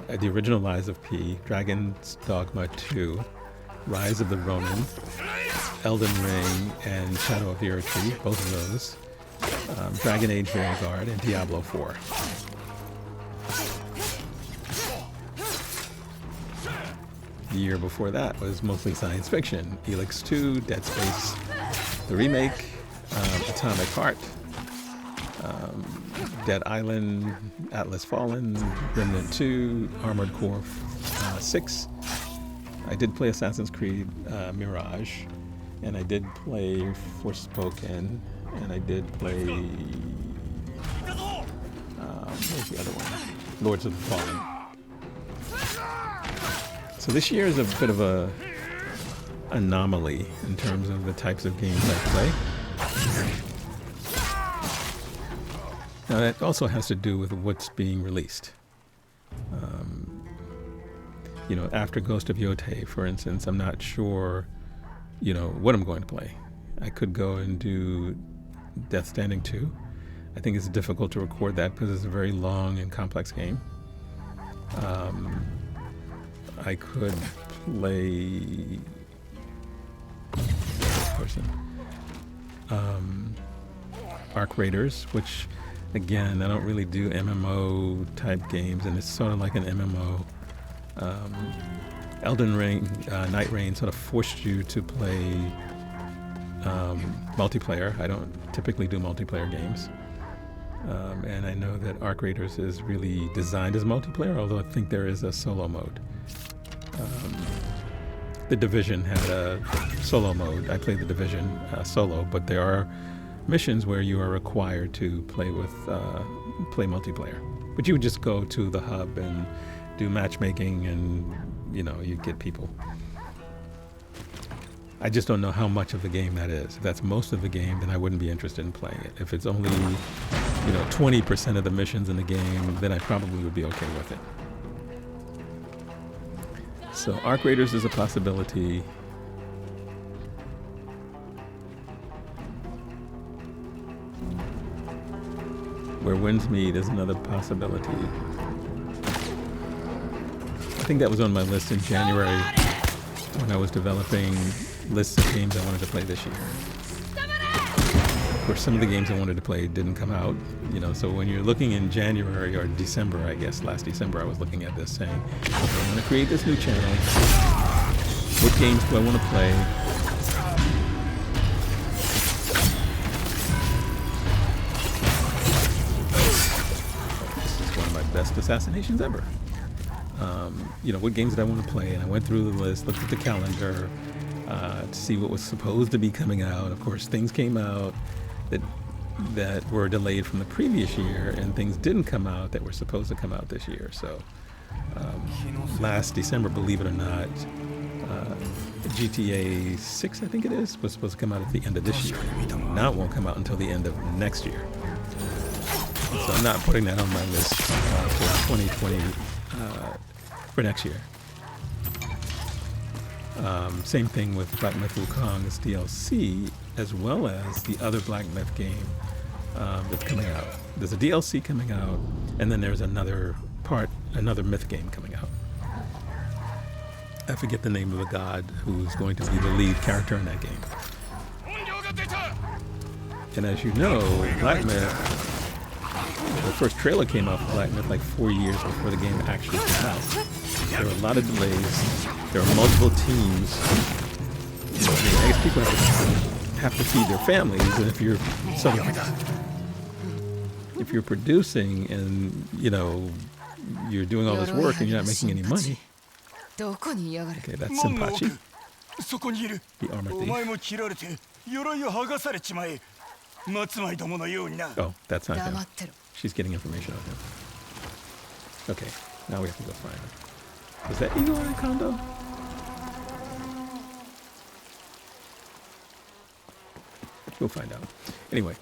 S1: the original Lies of P, Dragon's Dogma 2, Rise of the Ronin, Elden Ring, and Shadow of the Erdtree, both of those, Dragon Age Vanguard, and Diablo 4. The year before that was mostly science fiction. Helix 2, Dead Space, the remake, Atomic Heart, Dead Island, Atlas Fallen, Remnant 2, Armored Core 6. I did play Assassin's Creed Mirage, and I did play Forspoken, and I did play, what was the other one? Lords of the Fallen. So this year is a bit of a anomaly in terms of the types of games I play. Now that also has to do with what's being released. You know, after Ghost of Yotei, for instance, I'm not sure, you know, what I'm going to play. I could go and do Death Stranding 2. I think it's difficult to record that because it's a very long and complex game. I could play Arc Raiders, which again, I don't really do MMO type games, and it's sort of like an MMO. Elden Ring, Night Rain sort of forced you to play multiplayer. I don't typically do multiplayer games. And I know that Arc Raiders is really designed as multiplayer, although I think there is a solo mode. The Division had a solo mode. I played The Division solo, but there are missions where you are required to play multiplayer. But you would just go to the hub and do matchmaking, and you know, you get people. I just don't know how much of the game that is. If that's most of the game, then I wouldn't be interested in playing it. If it's only, you know, 20% of the missions in the game, then I probably would be okay with it. So Arc Raiders is a possibility. Where Winds Meet is another possibility. I think that was on my list in January when I was developing lists of games I wanted to play this year. Of course, some of the games I wanted to play didn't come out, you know, so when you're looking in January or December, I guess, last December, I was looking at this saying, okay, I'm going to create this new channel. What games do I want to play? This is one of my best assassinations ever. You know, what games did I want to play? And I went through the list, looked at the calendar to see what was supposed to be coming out. Of course, things came out that were delayed from the previous year, and things didn't come out that were supposed to come out this year. So last December, believe it or not, GTA 6, I think it is, was supposed to come out at the end of this year. Now it won't come out until the end of next year. So I'm not putting that on my list for 2020, for next year. Same thing with Black Myth Wukong's DLC, as well as the other Black Myth game, that's coming out. There's a DLC coming out, and then there's another myth game coming out. I forget the name of the god who's going to be the lead character in that game. And as you know, Black Myth, the first trailer came out for Black Myth like 4 years before the game actually came out. There were a lot of delays. There are multiple teams. I guess people have to feed their families, and if you're producing and you're doing all this work and you're not making any money. Okay, that's Senpachi, the armor thief. Oh, that's not him. She's getting information on him. Okay, now we have to go find him. Is that Eagle Eye Kondo? We'll find out. Anyway,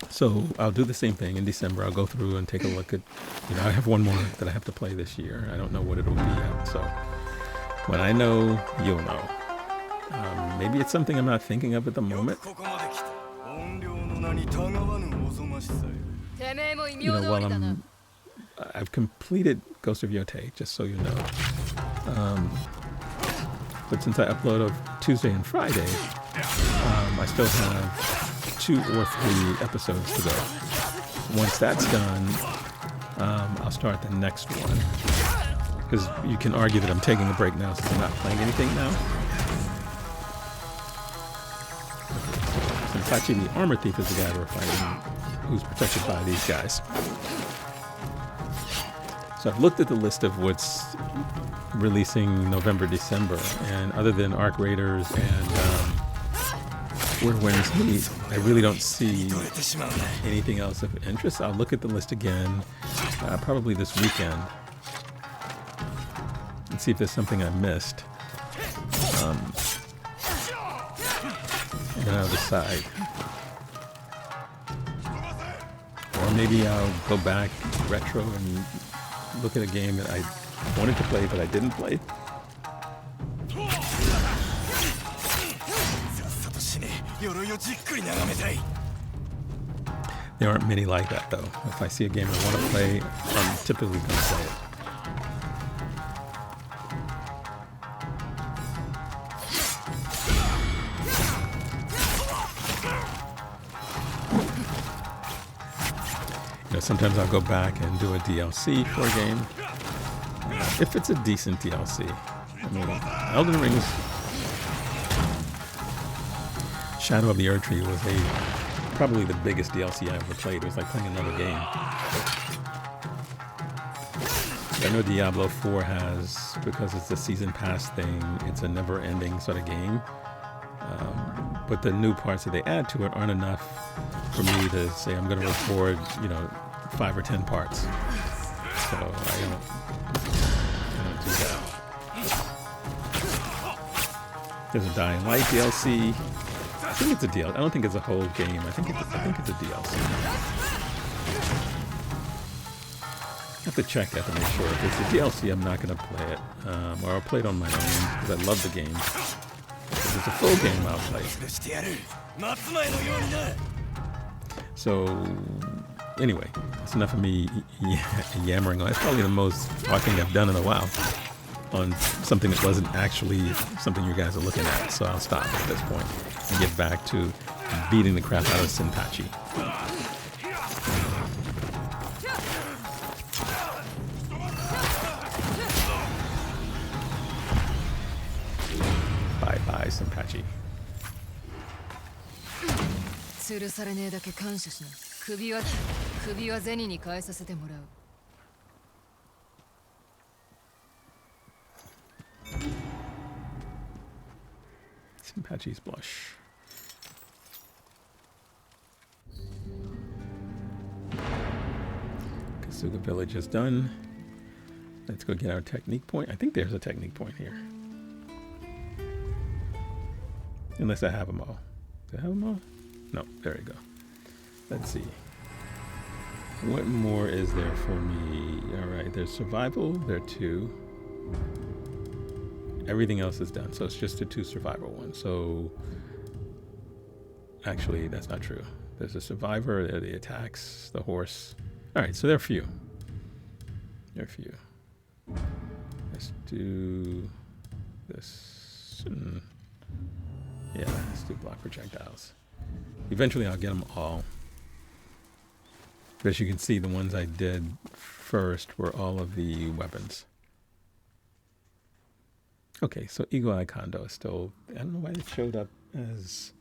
S1: so I'll do the same thing in December. I'll go through and take a look at, I have one more that I have to play this year. I don't know what it'll be yet. So when I know, you'll know. Maybe it's something I'm not thinking of at the moment. While I've completed Ghost of Yotei, just so you know. But since I upload on Tuesday and Friday, I still have 2 or 3 episodes to go. Once that's done, I'll start the next one. Because you can argue that I'm taking a break now since I'm not playing anything now. Senpachi, the armor thief, is the guy we're fighting, who's protected by these guys. So I've looked at the list of what's releasing November, December, and other than Arc Raiders and Where Winds Meet, I really don't see anything else of interest. I'll look at the list again, probably this weekend, and see if there's something I missed. And then I'll decide. Or maybe I'll go back retro and look at a game that I wanted to play but I didn't play. There aren't many like that though. If I see a game I want to play, I'm typically going to play it. Sometimes I'll go back and do a DLC for a game. If it's a decent DLC. I mean, Elden Ring's Shadow of the Erdtree was probably the biggest DLC I ever played. It was like playing another game. I know Diablo 4 has, because it's a season pass thing, it's a never-ending sort of game. But the new parts that they add to it aren't enough for me to say I'm going to record, 5 or 10 parts. So I don't do that. There's a Dying Light DLC. I think it's a DLC. I don't think it's a whole game. I think it's a DLC. I have to check that to make sure. If it's a DLC, I'm not going to play it. Or I'll play it on my own because I love the game. If it's a full game, I'll play it. So anyway, that's enough of me yammering on. It's probably the most talking I've done in a while on something that wasn't actually something you guys are looking at. So I'll stop at this point and get back to beating the crap out of Senpachi. Bye-bye, Senpachi.
S3: 吊るされねえだけ感謝しな。首は銭に変えさせてもらう。
S1: Senpachi's blush. Kasuga Village is done. Let's go get our technique point. I think there's a technique point here. Unless I have them all. Do I have them all? No, there you go. Let's see. What more is there for me? All right, there's survival. There are 2. Everything else is done. So it's just the 2 survival ones. So actually, that's not true. There's a survivor, there are the attacks, the horse. Alright, so there are few. There are few. Let's do this. Yeah, let's do block projectiles. Eventually I'll get them all. But as you can see, the ones I did first were all of the weapons. Okay, so Eagle Eye Kondo is still... I don't know why it showed up as...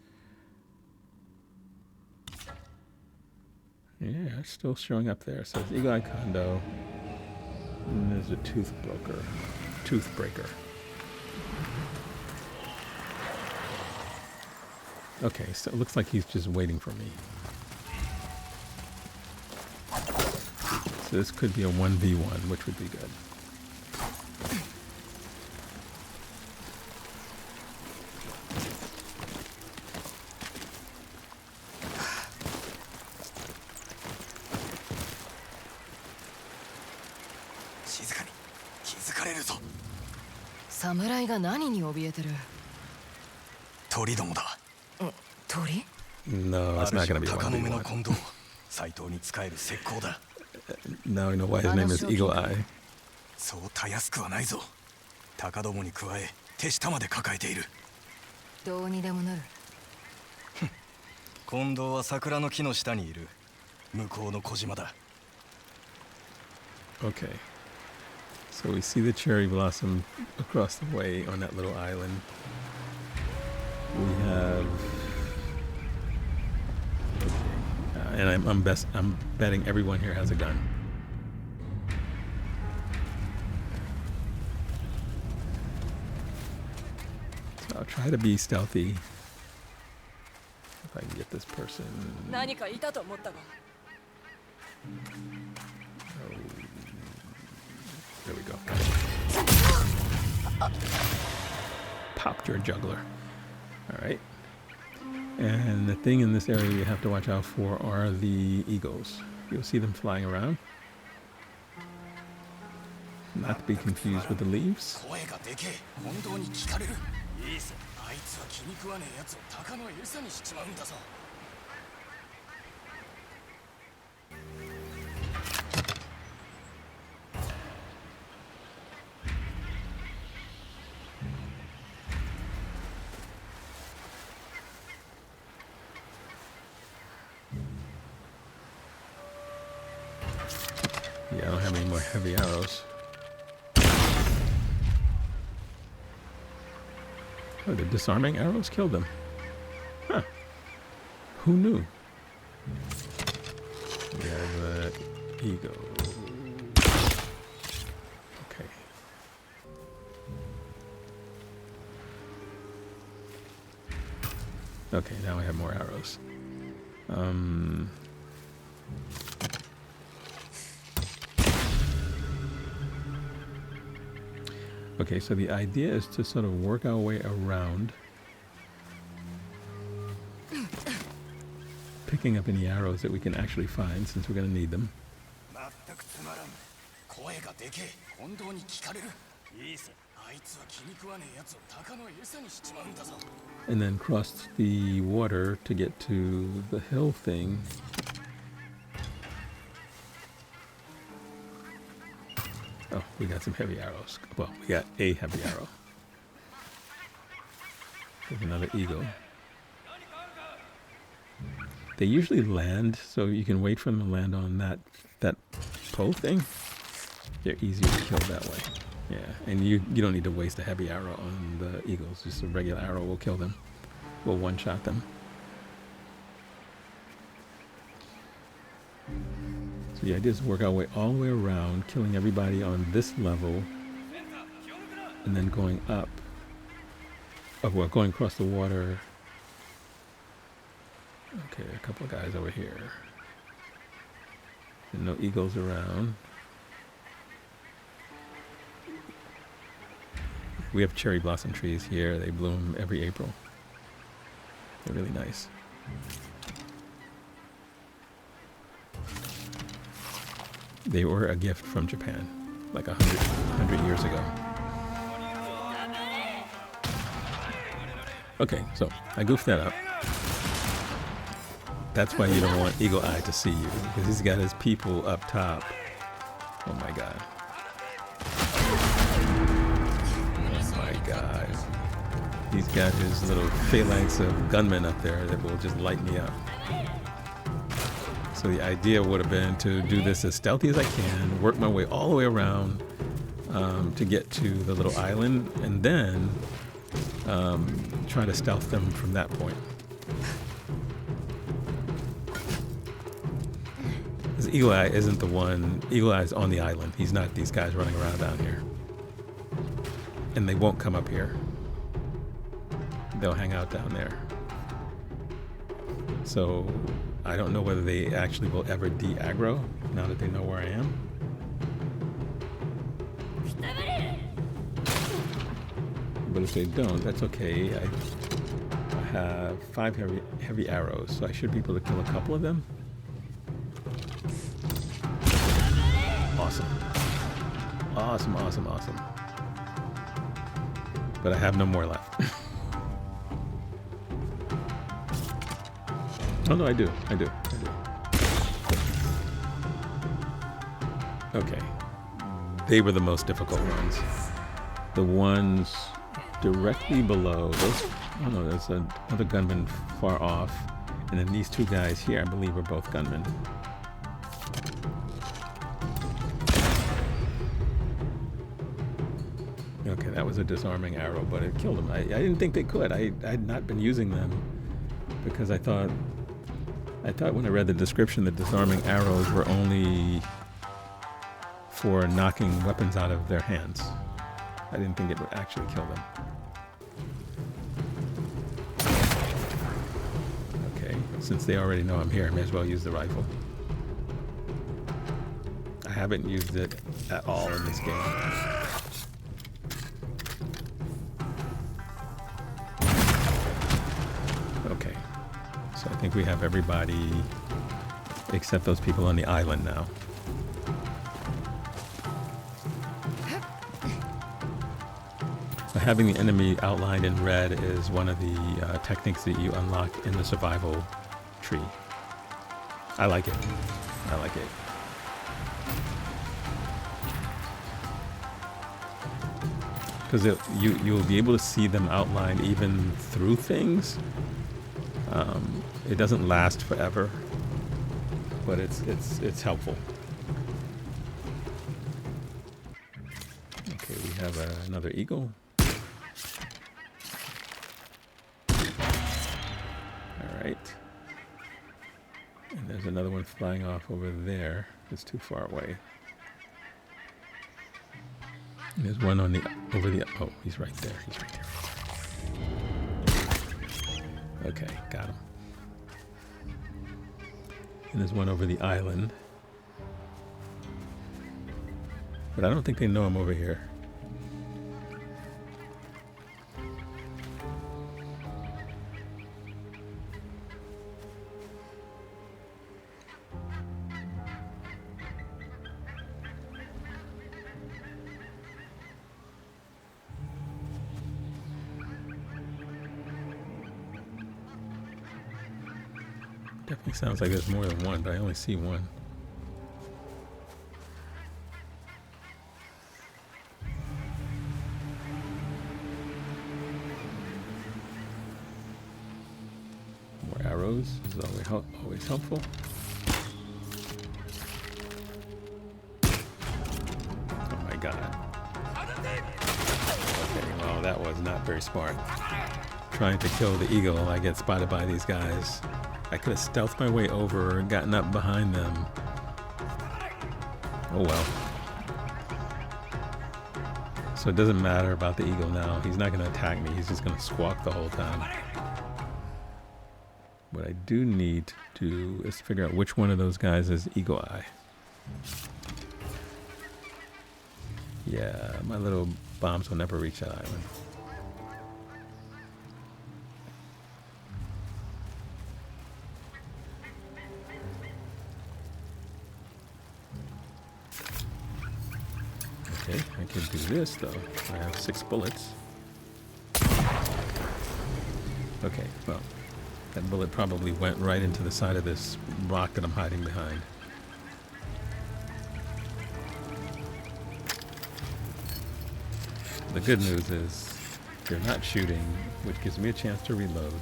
S1: Yeah, it's still showing up there. So it's Eagle Eye Kondo. And there's a Toothbreaker. Okay, so it looks like he's just waiting for me. So this could be a 1v1, which would be good.
S3: Samurai が何に怯えてる？
S2: 鳥どもだ。
S3: 鳥？
S1: No, it's not going to be
S2: 鷹の目の
S1: 1v1.
S2: 近藤。斎藤に仕える石膏だ。
S1: Now I know why his name is Eagle Eye.
S2: そうたやすくはないぞ。鷹どもに加え手下まで抱えている。
S3: どうにでもなる。
S2: 近藤は桜の木の下にいる。向こうの小島だ。
S1: Okay. So we see the cherry blossom across the way on that little island. We have... and I'm betting everyone here has a gun. So I'll try to be stealthy. If I can get this person. Oh, there we go. Popped your juggler. All right. And the thing in this area you have to watch out for are the eagles. You'll see them flying around. Not to be confused with the leaves. Yeah, I don't have any more heavy arrows. Oh, the disarming arrows killed them. Huh. Who knew? We have ego. Okay. Okay, now I have more arrows. Okay, so the idea is to sort of work our way around, picking up any arrows that we can actually find, since we're going to need them. And then cross the water to get to the hill thing. Oh, we got some heavy arrows. Well, we got a heavy arrow. There's another eagle. They usually land, so you can wait for them to land on that pole thing. They're easier to kill that way. Yeah, and you don't need to waste a heavy arrow on the eagles. Just a regular arrow will kill them. Will one-shot them. So the idea is to work our way all the way around, killing everybody on this level, and then going up. Oh, well, going across the water. Okay, a couple of guys over here. And no eagles around. We have cherry blossom trees here. They bloom every April. They're really nice. They were a gift from Japan, like 100 years ago. Okay, so I goofed that up. That's why you don't want Eagle Eye to see you, because he's got his people up top. Oh my god. Oh my god. He's got his little phalanx of gunmen up there that will just light me up. So the idea would have been to do this as stealthy as I can, work my way all the way around to get to the little island, and then try to stealth them from that point. Because Eagle Eye isn't the one. Eagle Eye's on the island. He's not these guys running around down here. And they won't come up here. They'll hang out down there. So I don't know whether they actually will ever de-aggro now that they know where I am. But if they don't, that's okay. I have 5 heavy arrows, so I should be able to kill a couple of them. Awesome. Awesome, awesome, awesome. But I have no more left. Oh no, I do. Okay. They were the most difficult ones. The ones directly below, those, oh no, there's another gunman far off. And then these 2 guys here, I believe, are both gunmen. Okay, that was a disarming arrow, but it killed them. I didn't think they could. I had not been using them because I thought when I read the description that disarming arrows were only for knocking weapons out of their hands. I didn't think it would actually kill them. Okay, since they already know I'm here, I may as well use the rifle. I haven't used it at all in this game. Okay, so I think we have everybody except those people on the island now. Having the enemy outlined in red is one of the techniques that you unlock in the survival tree. I like it. I like it. Because you'll be able to see them outlined even through things. It doesn't last forever, but it's helpful. Okay, we have another eagle. Right. And there's another one flying off over there. It's too far away. And there's one on oh, he's right there. He's right there. Okay, got him. And there's one over the island. But I don't think they know I'm over here. Definitely sounds like there's more than one, but I only see one. More arrows is always helpful. Oh my god. Okay, well that was not very smart. Trying to kill the eagle, I get spotted by these guys. I could have stealthed my way over and gotten up behind them. Oh well. So it doesn't matter about the eagle now. He's not going to attack me. He's just going to squawk the whole time. What I do need to do is figure out which one of those guys is Eagle Eye. Yeah, my little bombs will never reach that island. Okay, I can do this though. I have 6 bullets. Okay, well, That bullet probably went right into the side of this rock that I'm hiding behind. The good news is they're not shooting, which gives me a chance to reload.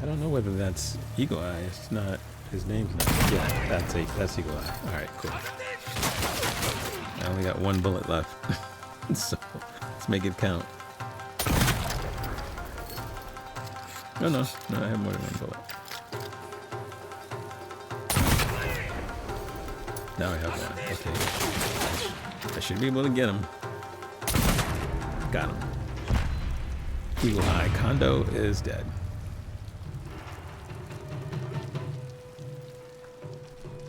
S1: I don't know whether that's Eagle Eye. It's not. His name's not. Yeah, that's Eagle Eye. All right, cool. I only got one bullet left, so let's make it count. No, I have more than one bullet. Now I have one. Okay, I should be able to get him. Got him. Eagle Eye Kondo is dead.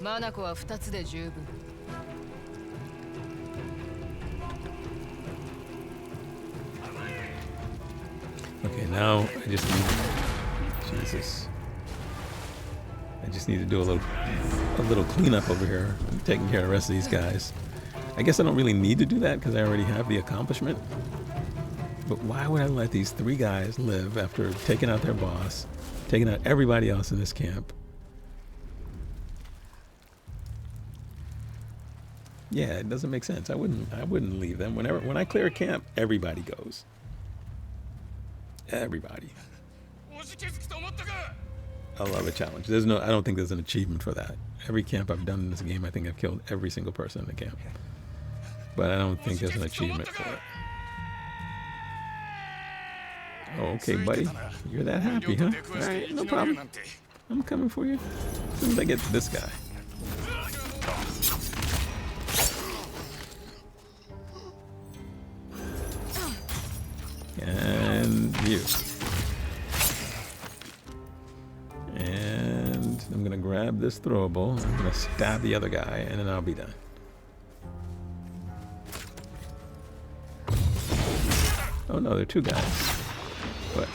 S3: Manakoは2つで十分。
S1: Okay, now I just need. Jesus. I just need to do a little cleanup over here. I'm taking care of the rest of these guys. I guess I don't really need to do that because I already have the accomplishment. But why would I let these 3 guys live after taking out their boss, taking out everybody else in this camp? Yeah, it doesn't make sense. I wouldn't leave them. When I clear a camp, everybody goes. Everybody. I love a challenge. I don't think there's an achievement for that. Every camp I've done in this game, I think I've killed every single person in the camp. But I don't think there's an achievement for it. Oh, okay, buddy. You're that happy, huh? Alright, no problem. I'm coming for you. As soon as I get to this guy. And you. And I'm gonna grab this throwable. I'm gonna stab the other guy, and then I'll be done. Oh no, there are 2 guys. But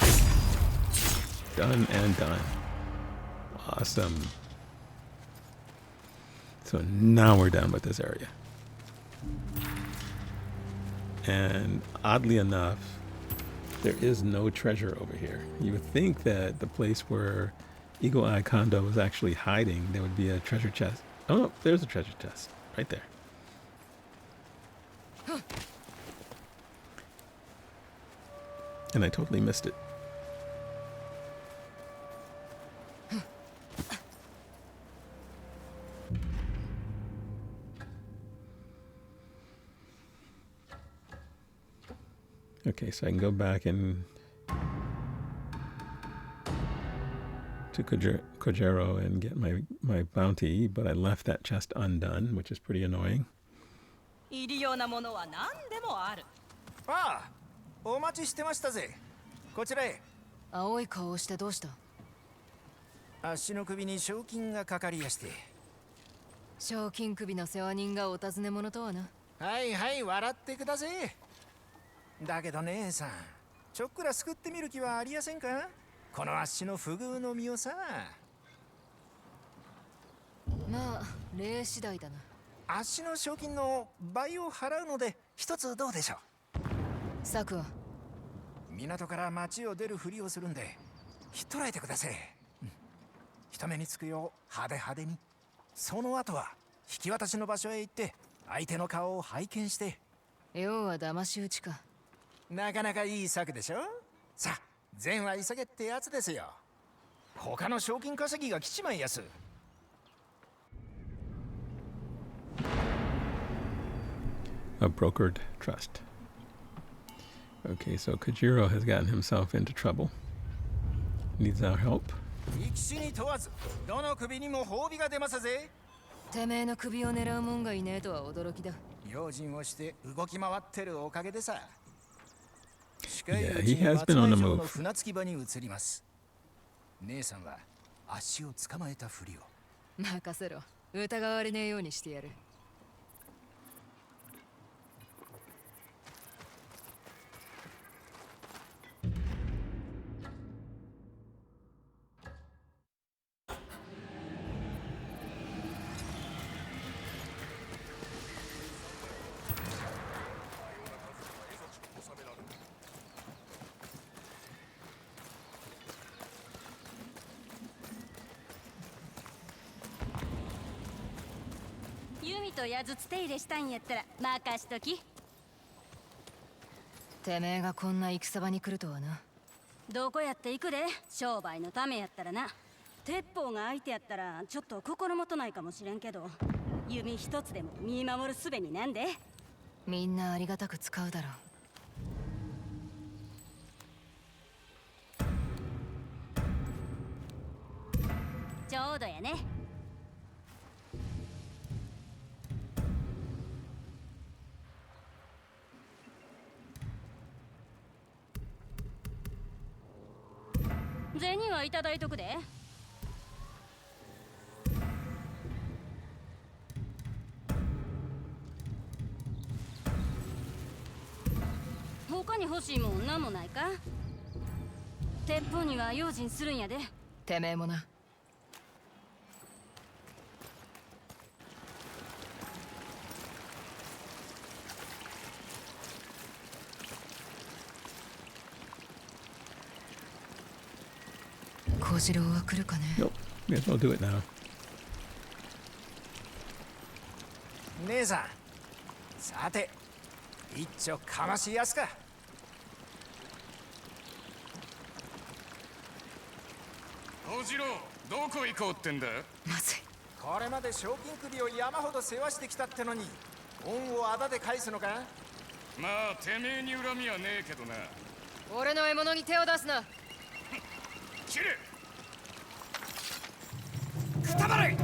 S1: done and done. Awesome. So now we're done with this area. And oddly enough, there is no treasure over here. You would think that the place where Eagle Eye Kondo was actually hiding, there would be a treasure chest. Oh no, there's a treasure chest right there. And I totally missed it. Okay, so I can go back and to Kojiro and get my bounty, but I left that chest undone, which is pretty annoying.
S4: いるようなものは何でもある。
S11: ああ、お待ちしてましたぜ。こちらへ。
S3: 青い顔をしてどうした？
S11: 足の首に賞金がかかりやして。
S3: 賞金首の世話人がお尋ね者とはな。
S11: はいはい、笑ってください。だけど姉さん、ちょっくら救ってみる気はありやせんか？このあっしの不遇の身をさ。
S3: まあ、礼次第だな。
S11: あっしの賞金の倍を払うので一つどうでしょう？
S3: 策は？
S11: 港から町を出るふりをするんで、ひっ捕らえてください。人目につくよう派手派手に。その後は引き渡しの場所へ行って相手の顔を拝見して。
S3: 要は騙し討ちか。
S11: なかなかいい策でしょ？さあ、善は急げってやつですよ。他の賞金稼ぎが来ちまいやす。
S1: A brokered trust. Okay, so Kojiro has gotten himself into trouble. Needs our help.
S11: 生き死に問わず、どの首にも褒美が出ますぜ。
S3: てめえの首を狙うもんがいねえとは驚きだ。
S11: 用心をして動き回ってるおかげでさ。
S1: Yeah, he has been on the move.
S11: 船着き場に移ります。姉さんは足を捕まえたふりを。
S3: 任せろ。疑われねえようにしてやる。
S12: と矢筒手入れしたんやったら任しとき。
S3: てめえがこんな戦場に来るとはな。
S12: どこやって行くで、商売のためやったらな。鉄砲が相手やったらちょっと心もとないかもしれんけど、弓一つでも見守る術になんで。
S3: みんなありがたく使うだろう。
S12: ちょうどやね。銭はいただいとくで。他に欲しいもんなんもないか。鉄砲には用心するんやで。
S3: てめえもな。小次郎は来るかね。
S1: Nope. Yes, I'll do it now.
S11: 姉さん、さて一丁かましやすか。
S6: 小次郎、どこ行こうってんだ。
S3: まずい。
S11: これまで賞金首を山ほど世話してきたってのに恩をあだで返すのか。
S6: まあてめえに恨みはねえけどな。
S3: 俺の獲物に手を出すな。
S6: 切れ。
S11: くたばれ。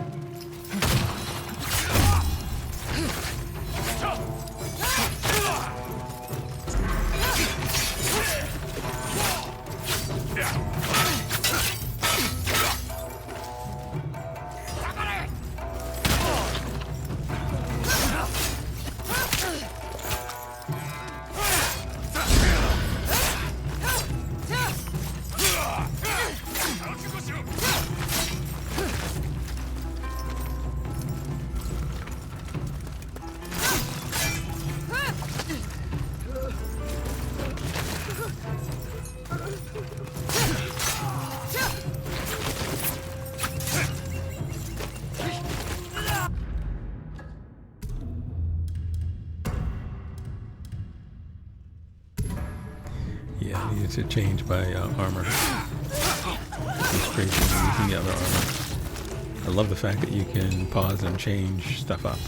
S1: Yeah, I needed to change my armor. It's crazy using the other armor. I love the fact that you can pause and change stuff up.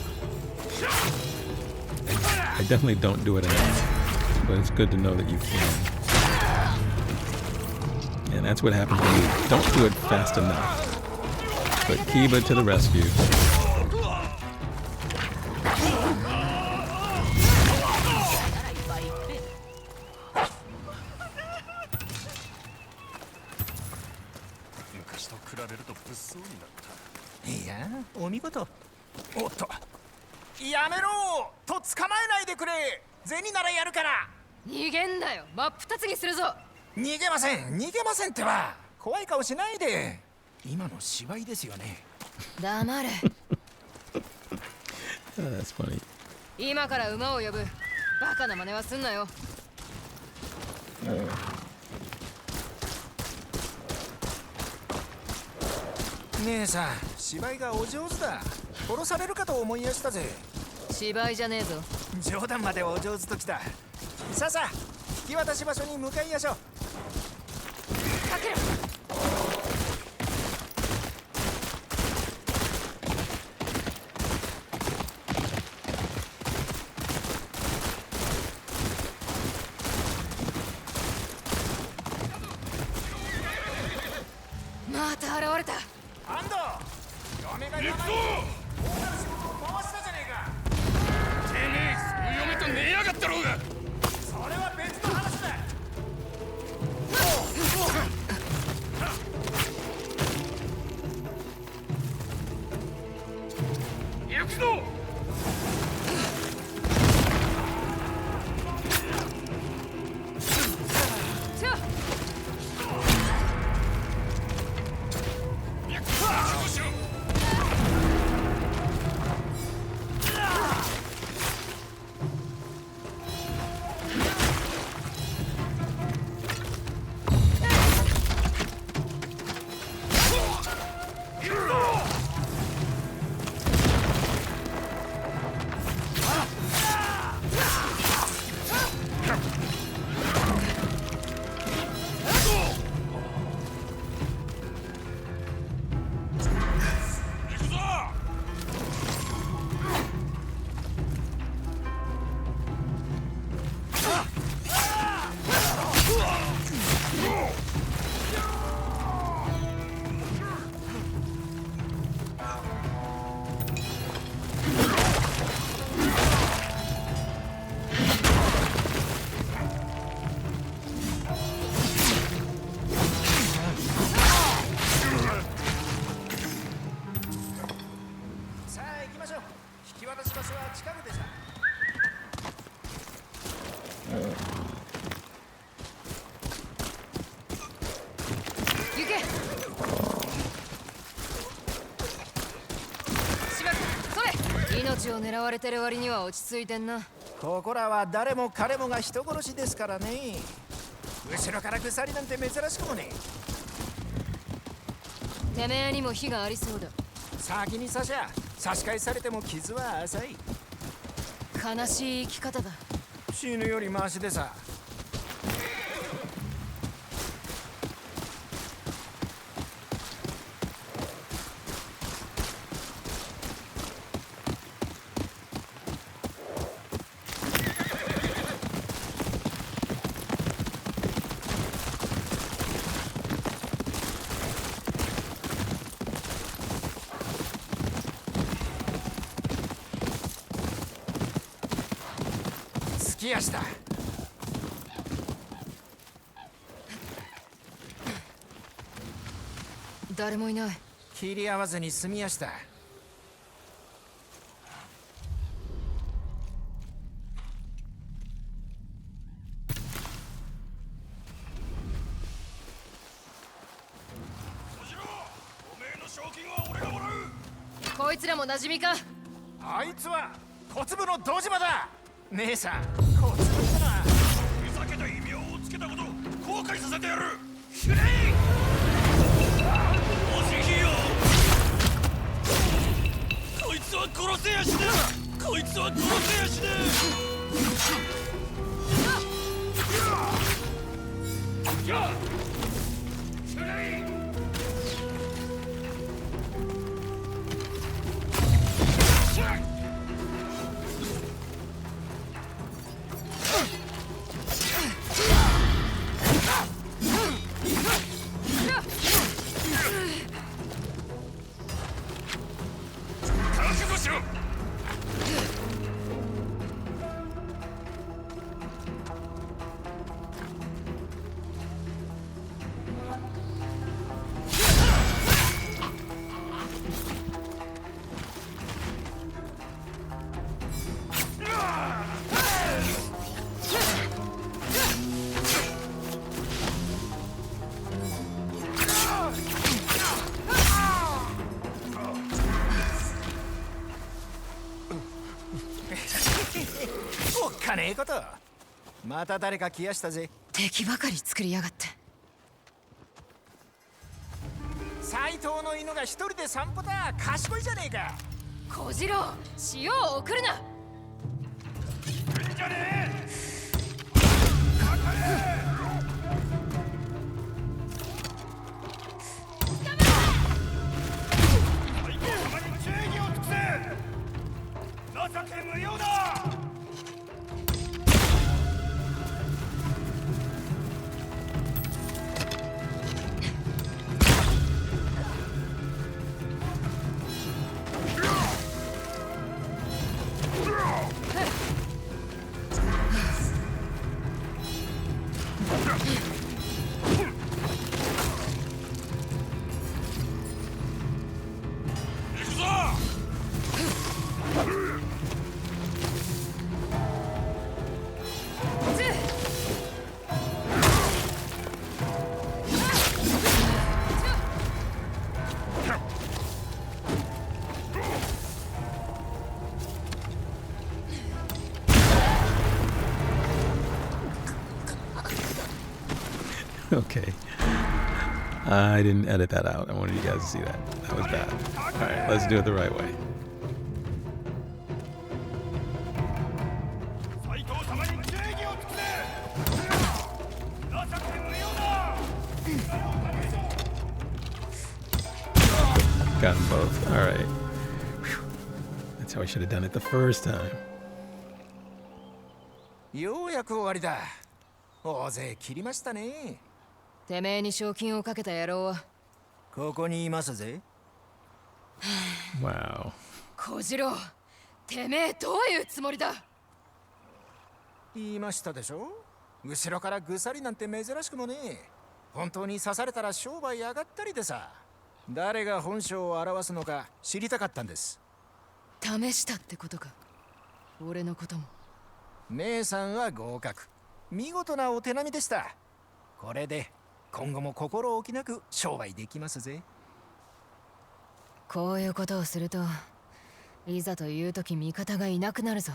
S1: I definitely don't do it enough, but it's good to know that you can. And that's what happens when you don't do it fast enough. But Kiba to the rescue.
S11: Yeah, お見事。おっと、やめろと捕まえないでくれ。銭ならやるから。
S3: 逃げんなよ。真っ二つにするぞ。
S11: 逃げませんってば。怖い顔しないで。今の芝居ですよね。
S3: 黙れ。
S1: That's funny.
S3: 今から馬を呼ぶ。バカな真似はすんなよ。
S11: 姉さん、芝居がお上手だ。殺されるかと思いやしたぜ。
S3: 芝居じゃねえぞ。
S11: 冗談までお上手ときた。さあさあ、引き渡し場所に向かいやしょ。かける。
S3: また現れた。
S11: 安藤、嫁が山に大原仕事を回したじゃねえか。
S6: てめえ、その嫁と寝やがったろうが。
S11: それは別の話だ。
S6: 行くぞ。
S11: 渡し場所は近くでさ。
S3: 行け。しばくそれ。命を狙われてる割には落ち着いてんな。
S11: ここらは誰も彼もが人殺しですからね。後ろから鎖なんて珍しくもね。
S3: てめえにも火がありそうだ。
S11: 先に差し返されても傷は浅い。
S3: 悲しい生き方だ。
S11: 死ぬよりマシでさ。突き足だ。
S3: 誰もいない。
S11: 切り合わずに済みやした。
S3: こいつらも馴染みか。
S11: あいつは小粒の堂島だ。姉さん、小粒ってのは
S6: ふざけた異名をつけたこと後悔させてやる。シュレイおじきよ。こいつは殺せやしねえ。こいつは殺せやしねえ。じゃあシュレイ
S11: おっかねえこと。また誰か来やしたぜ。
S3: 敵ばかり作りやがって。
S11: 斎藤の犬が一人で散歩だ。賢いじゃねえか。
S3: 小次郎、塩を送るな。
S6: 来んじゃねえ。最高様に忠義を尽くせ。情け無用だ。
S1: Okay. I didn't edit that out. I wanted you guys to see that. That was bad. Alright, let's do it the right way. Got them both. Alright. That's how I should have done it the first time.
S11: ようやく終わりだ。大勢切りましたね。
S3: てめえに賞金をかけた野郎は
S11: ここにいますぜ。
S1: Wow.
S3: 小次郎、てめえどういうつもりだ。
S11: 言いましたでしょ。後ろからぐさりなんて珍しくもねえ。本当に刺されたら商売上がったりでさ。誰が本性を表すのか知りたかったんです。
S3: 試したってことか。俺のことも。
S11: 姉さんは合格。見事なお手並みでした。これで今後も心置きなく商売できますぜ。
S3: こういうことをすると、いざという時味方がいなくなるぞ。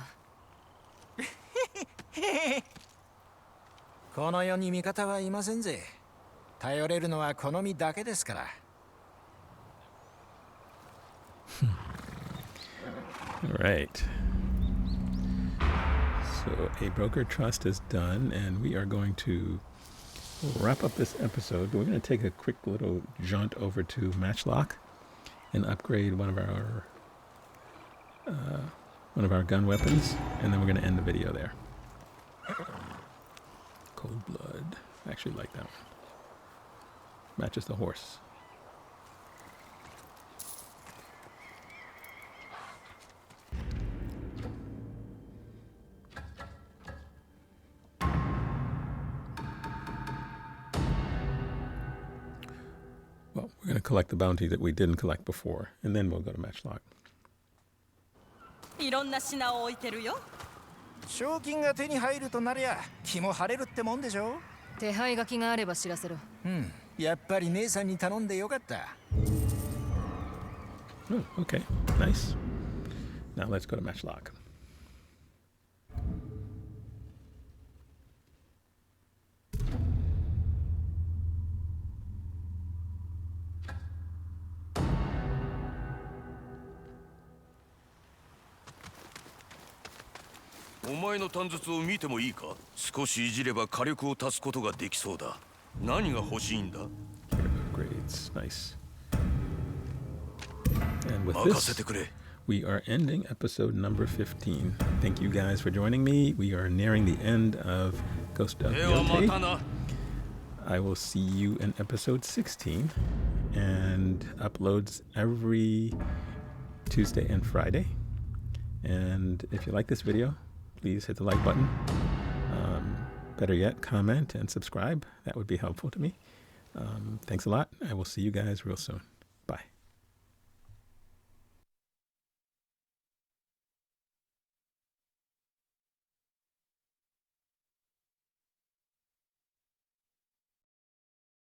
S11: この世に味方はいませんぜ。頼れるのはこの身だけですから。
S1: All right. So a broker trust is done, and we are going to wrap up this episode. We're going to take a quick little jaunt over to Matchlock and upgrade one of our gun weapons, and then we're going to end the video there. Cold blood. I actually like that one. Matches the horse. Well, we're going to collect the bounty that we didn't collect before, and then we'll go to Matchlock.
S4: いろんな品を置いてるよ。
S11: 賞金が手に入るとなりゃ気も晴れるってもんでしょ。
S3: 手配書きがあれば知らせろ。
S11: やっぱり姉さんに頼んでよかった。
S1: Oh, okay. Nice. Now let's go to Matchlock.
S7: Your お前の短筒を見てもいいか？少しいじれば火力を足すことができそうだ。何が欲しいんだ？
S1: Upgrades. Nice. And with this, we are ending episode number 15. Thank you guys for joining me. We are nearing the end of Ghost of Yotei. I will see you in episode 16, and uploads every Tuesday and Friday. And if you like this video, please hit the like button. Better yet, comment and subscribe. That would be helpful to me. Thanks a lot. I will see you guys real soon.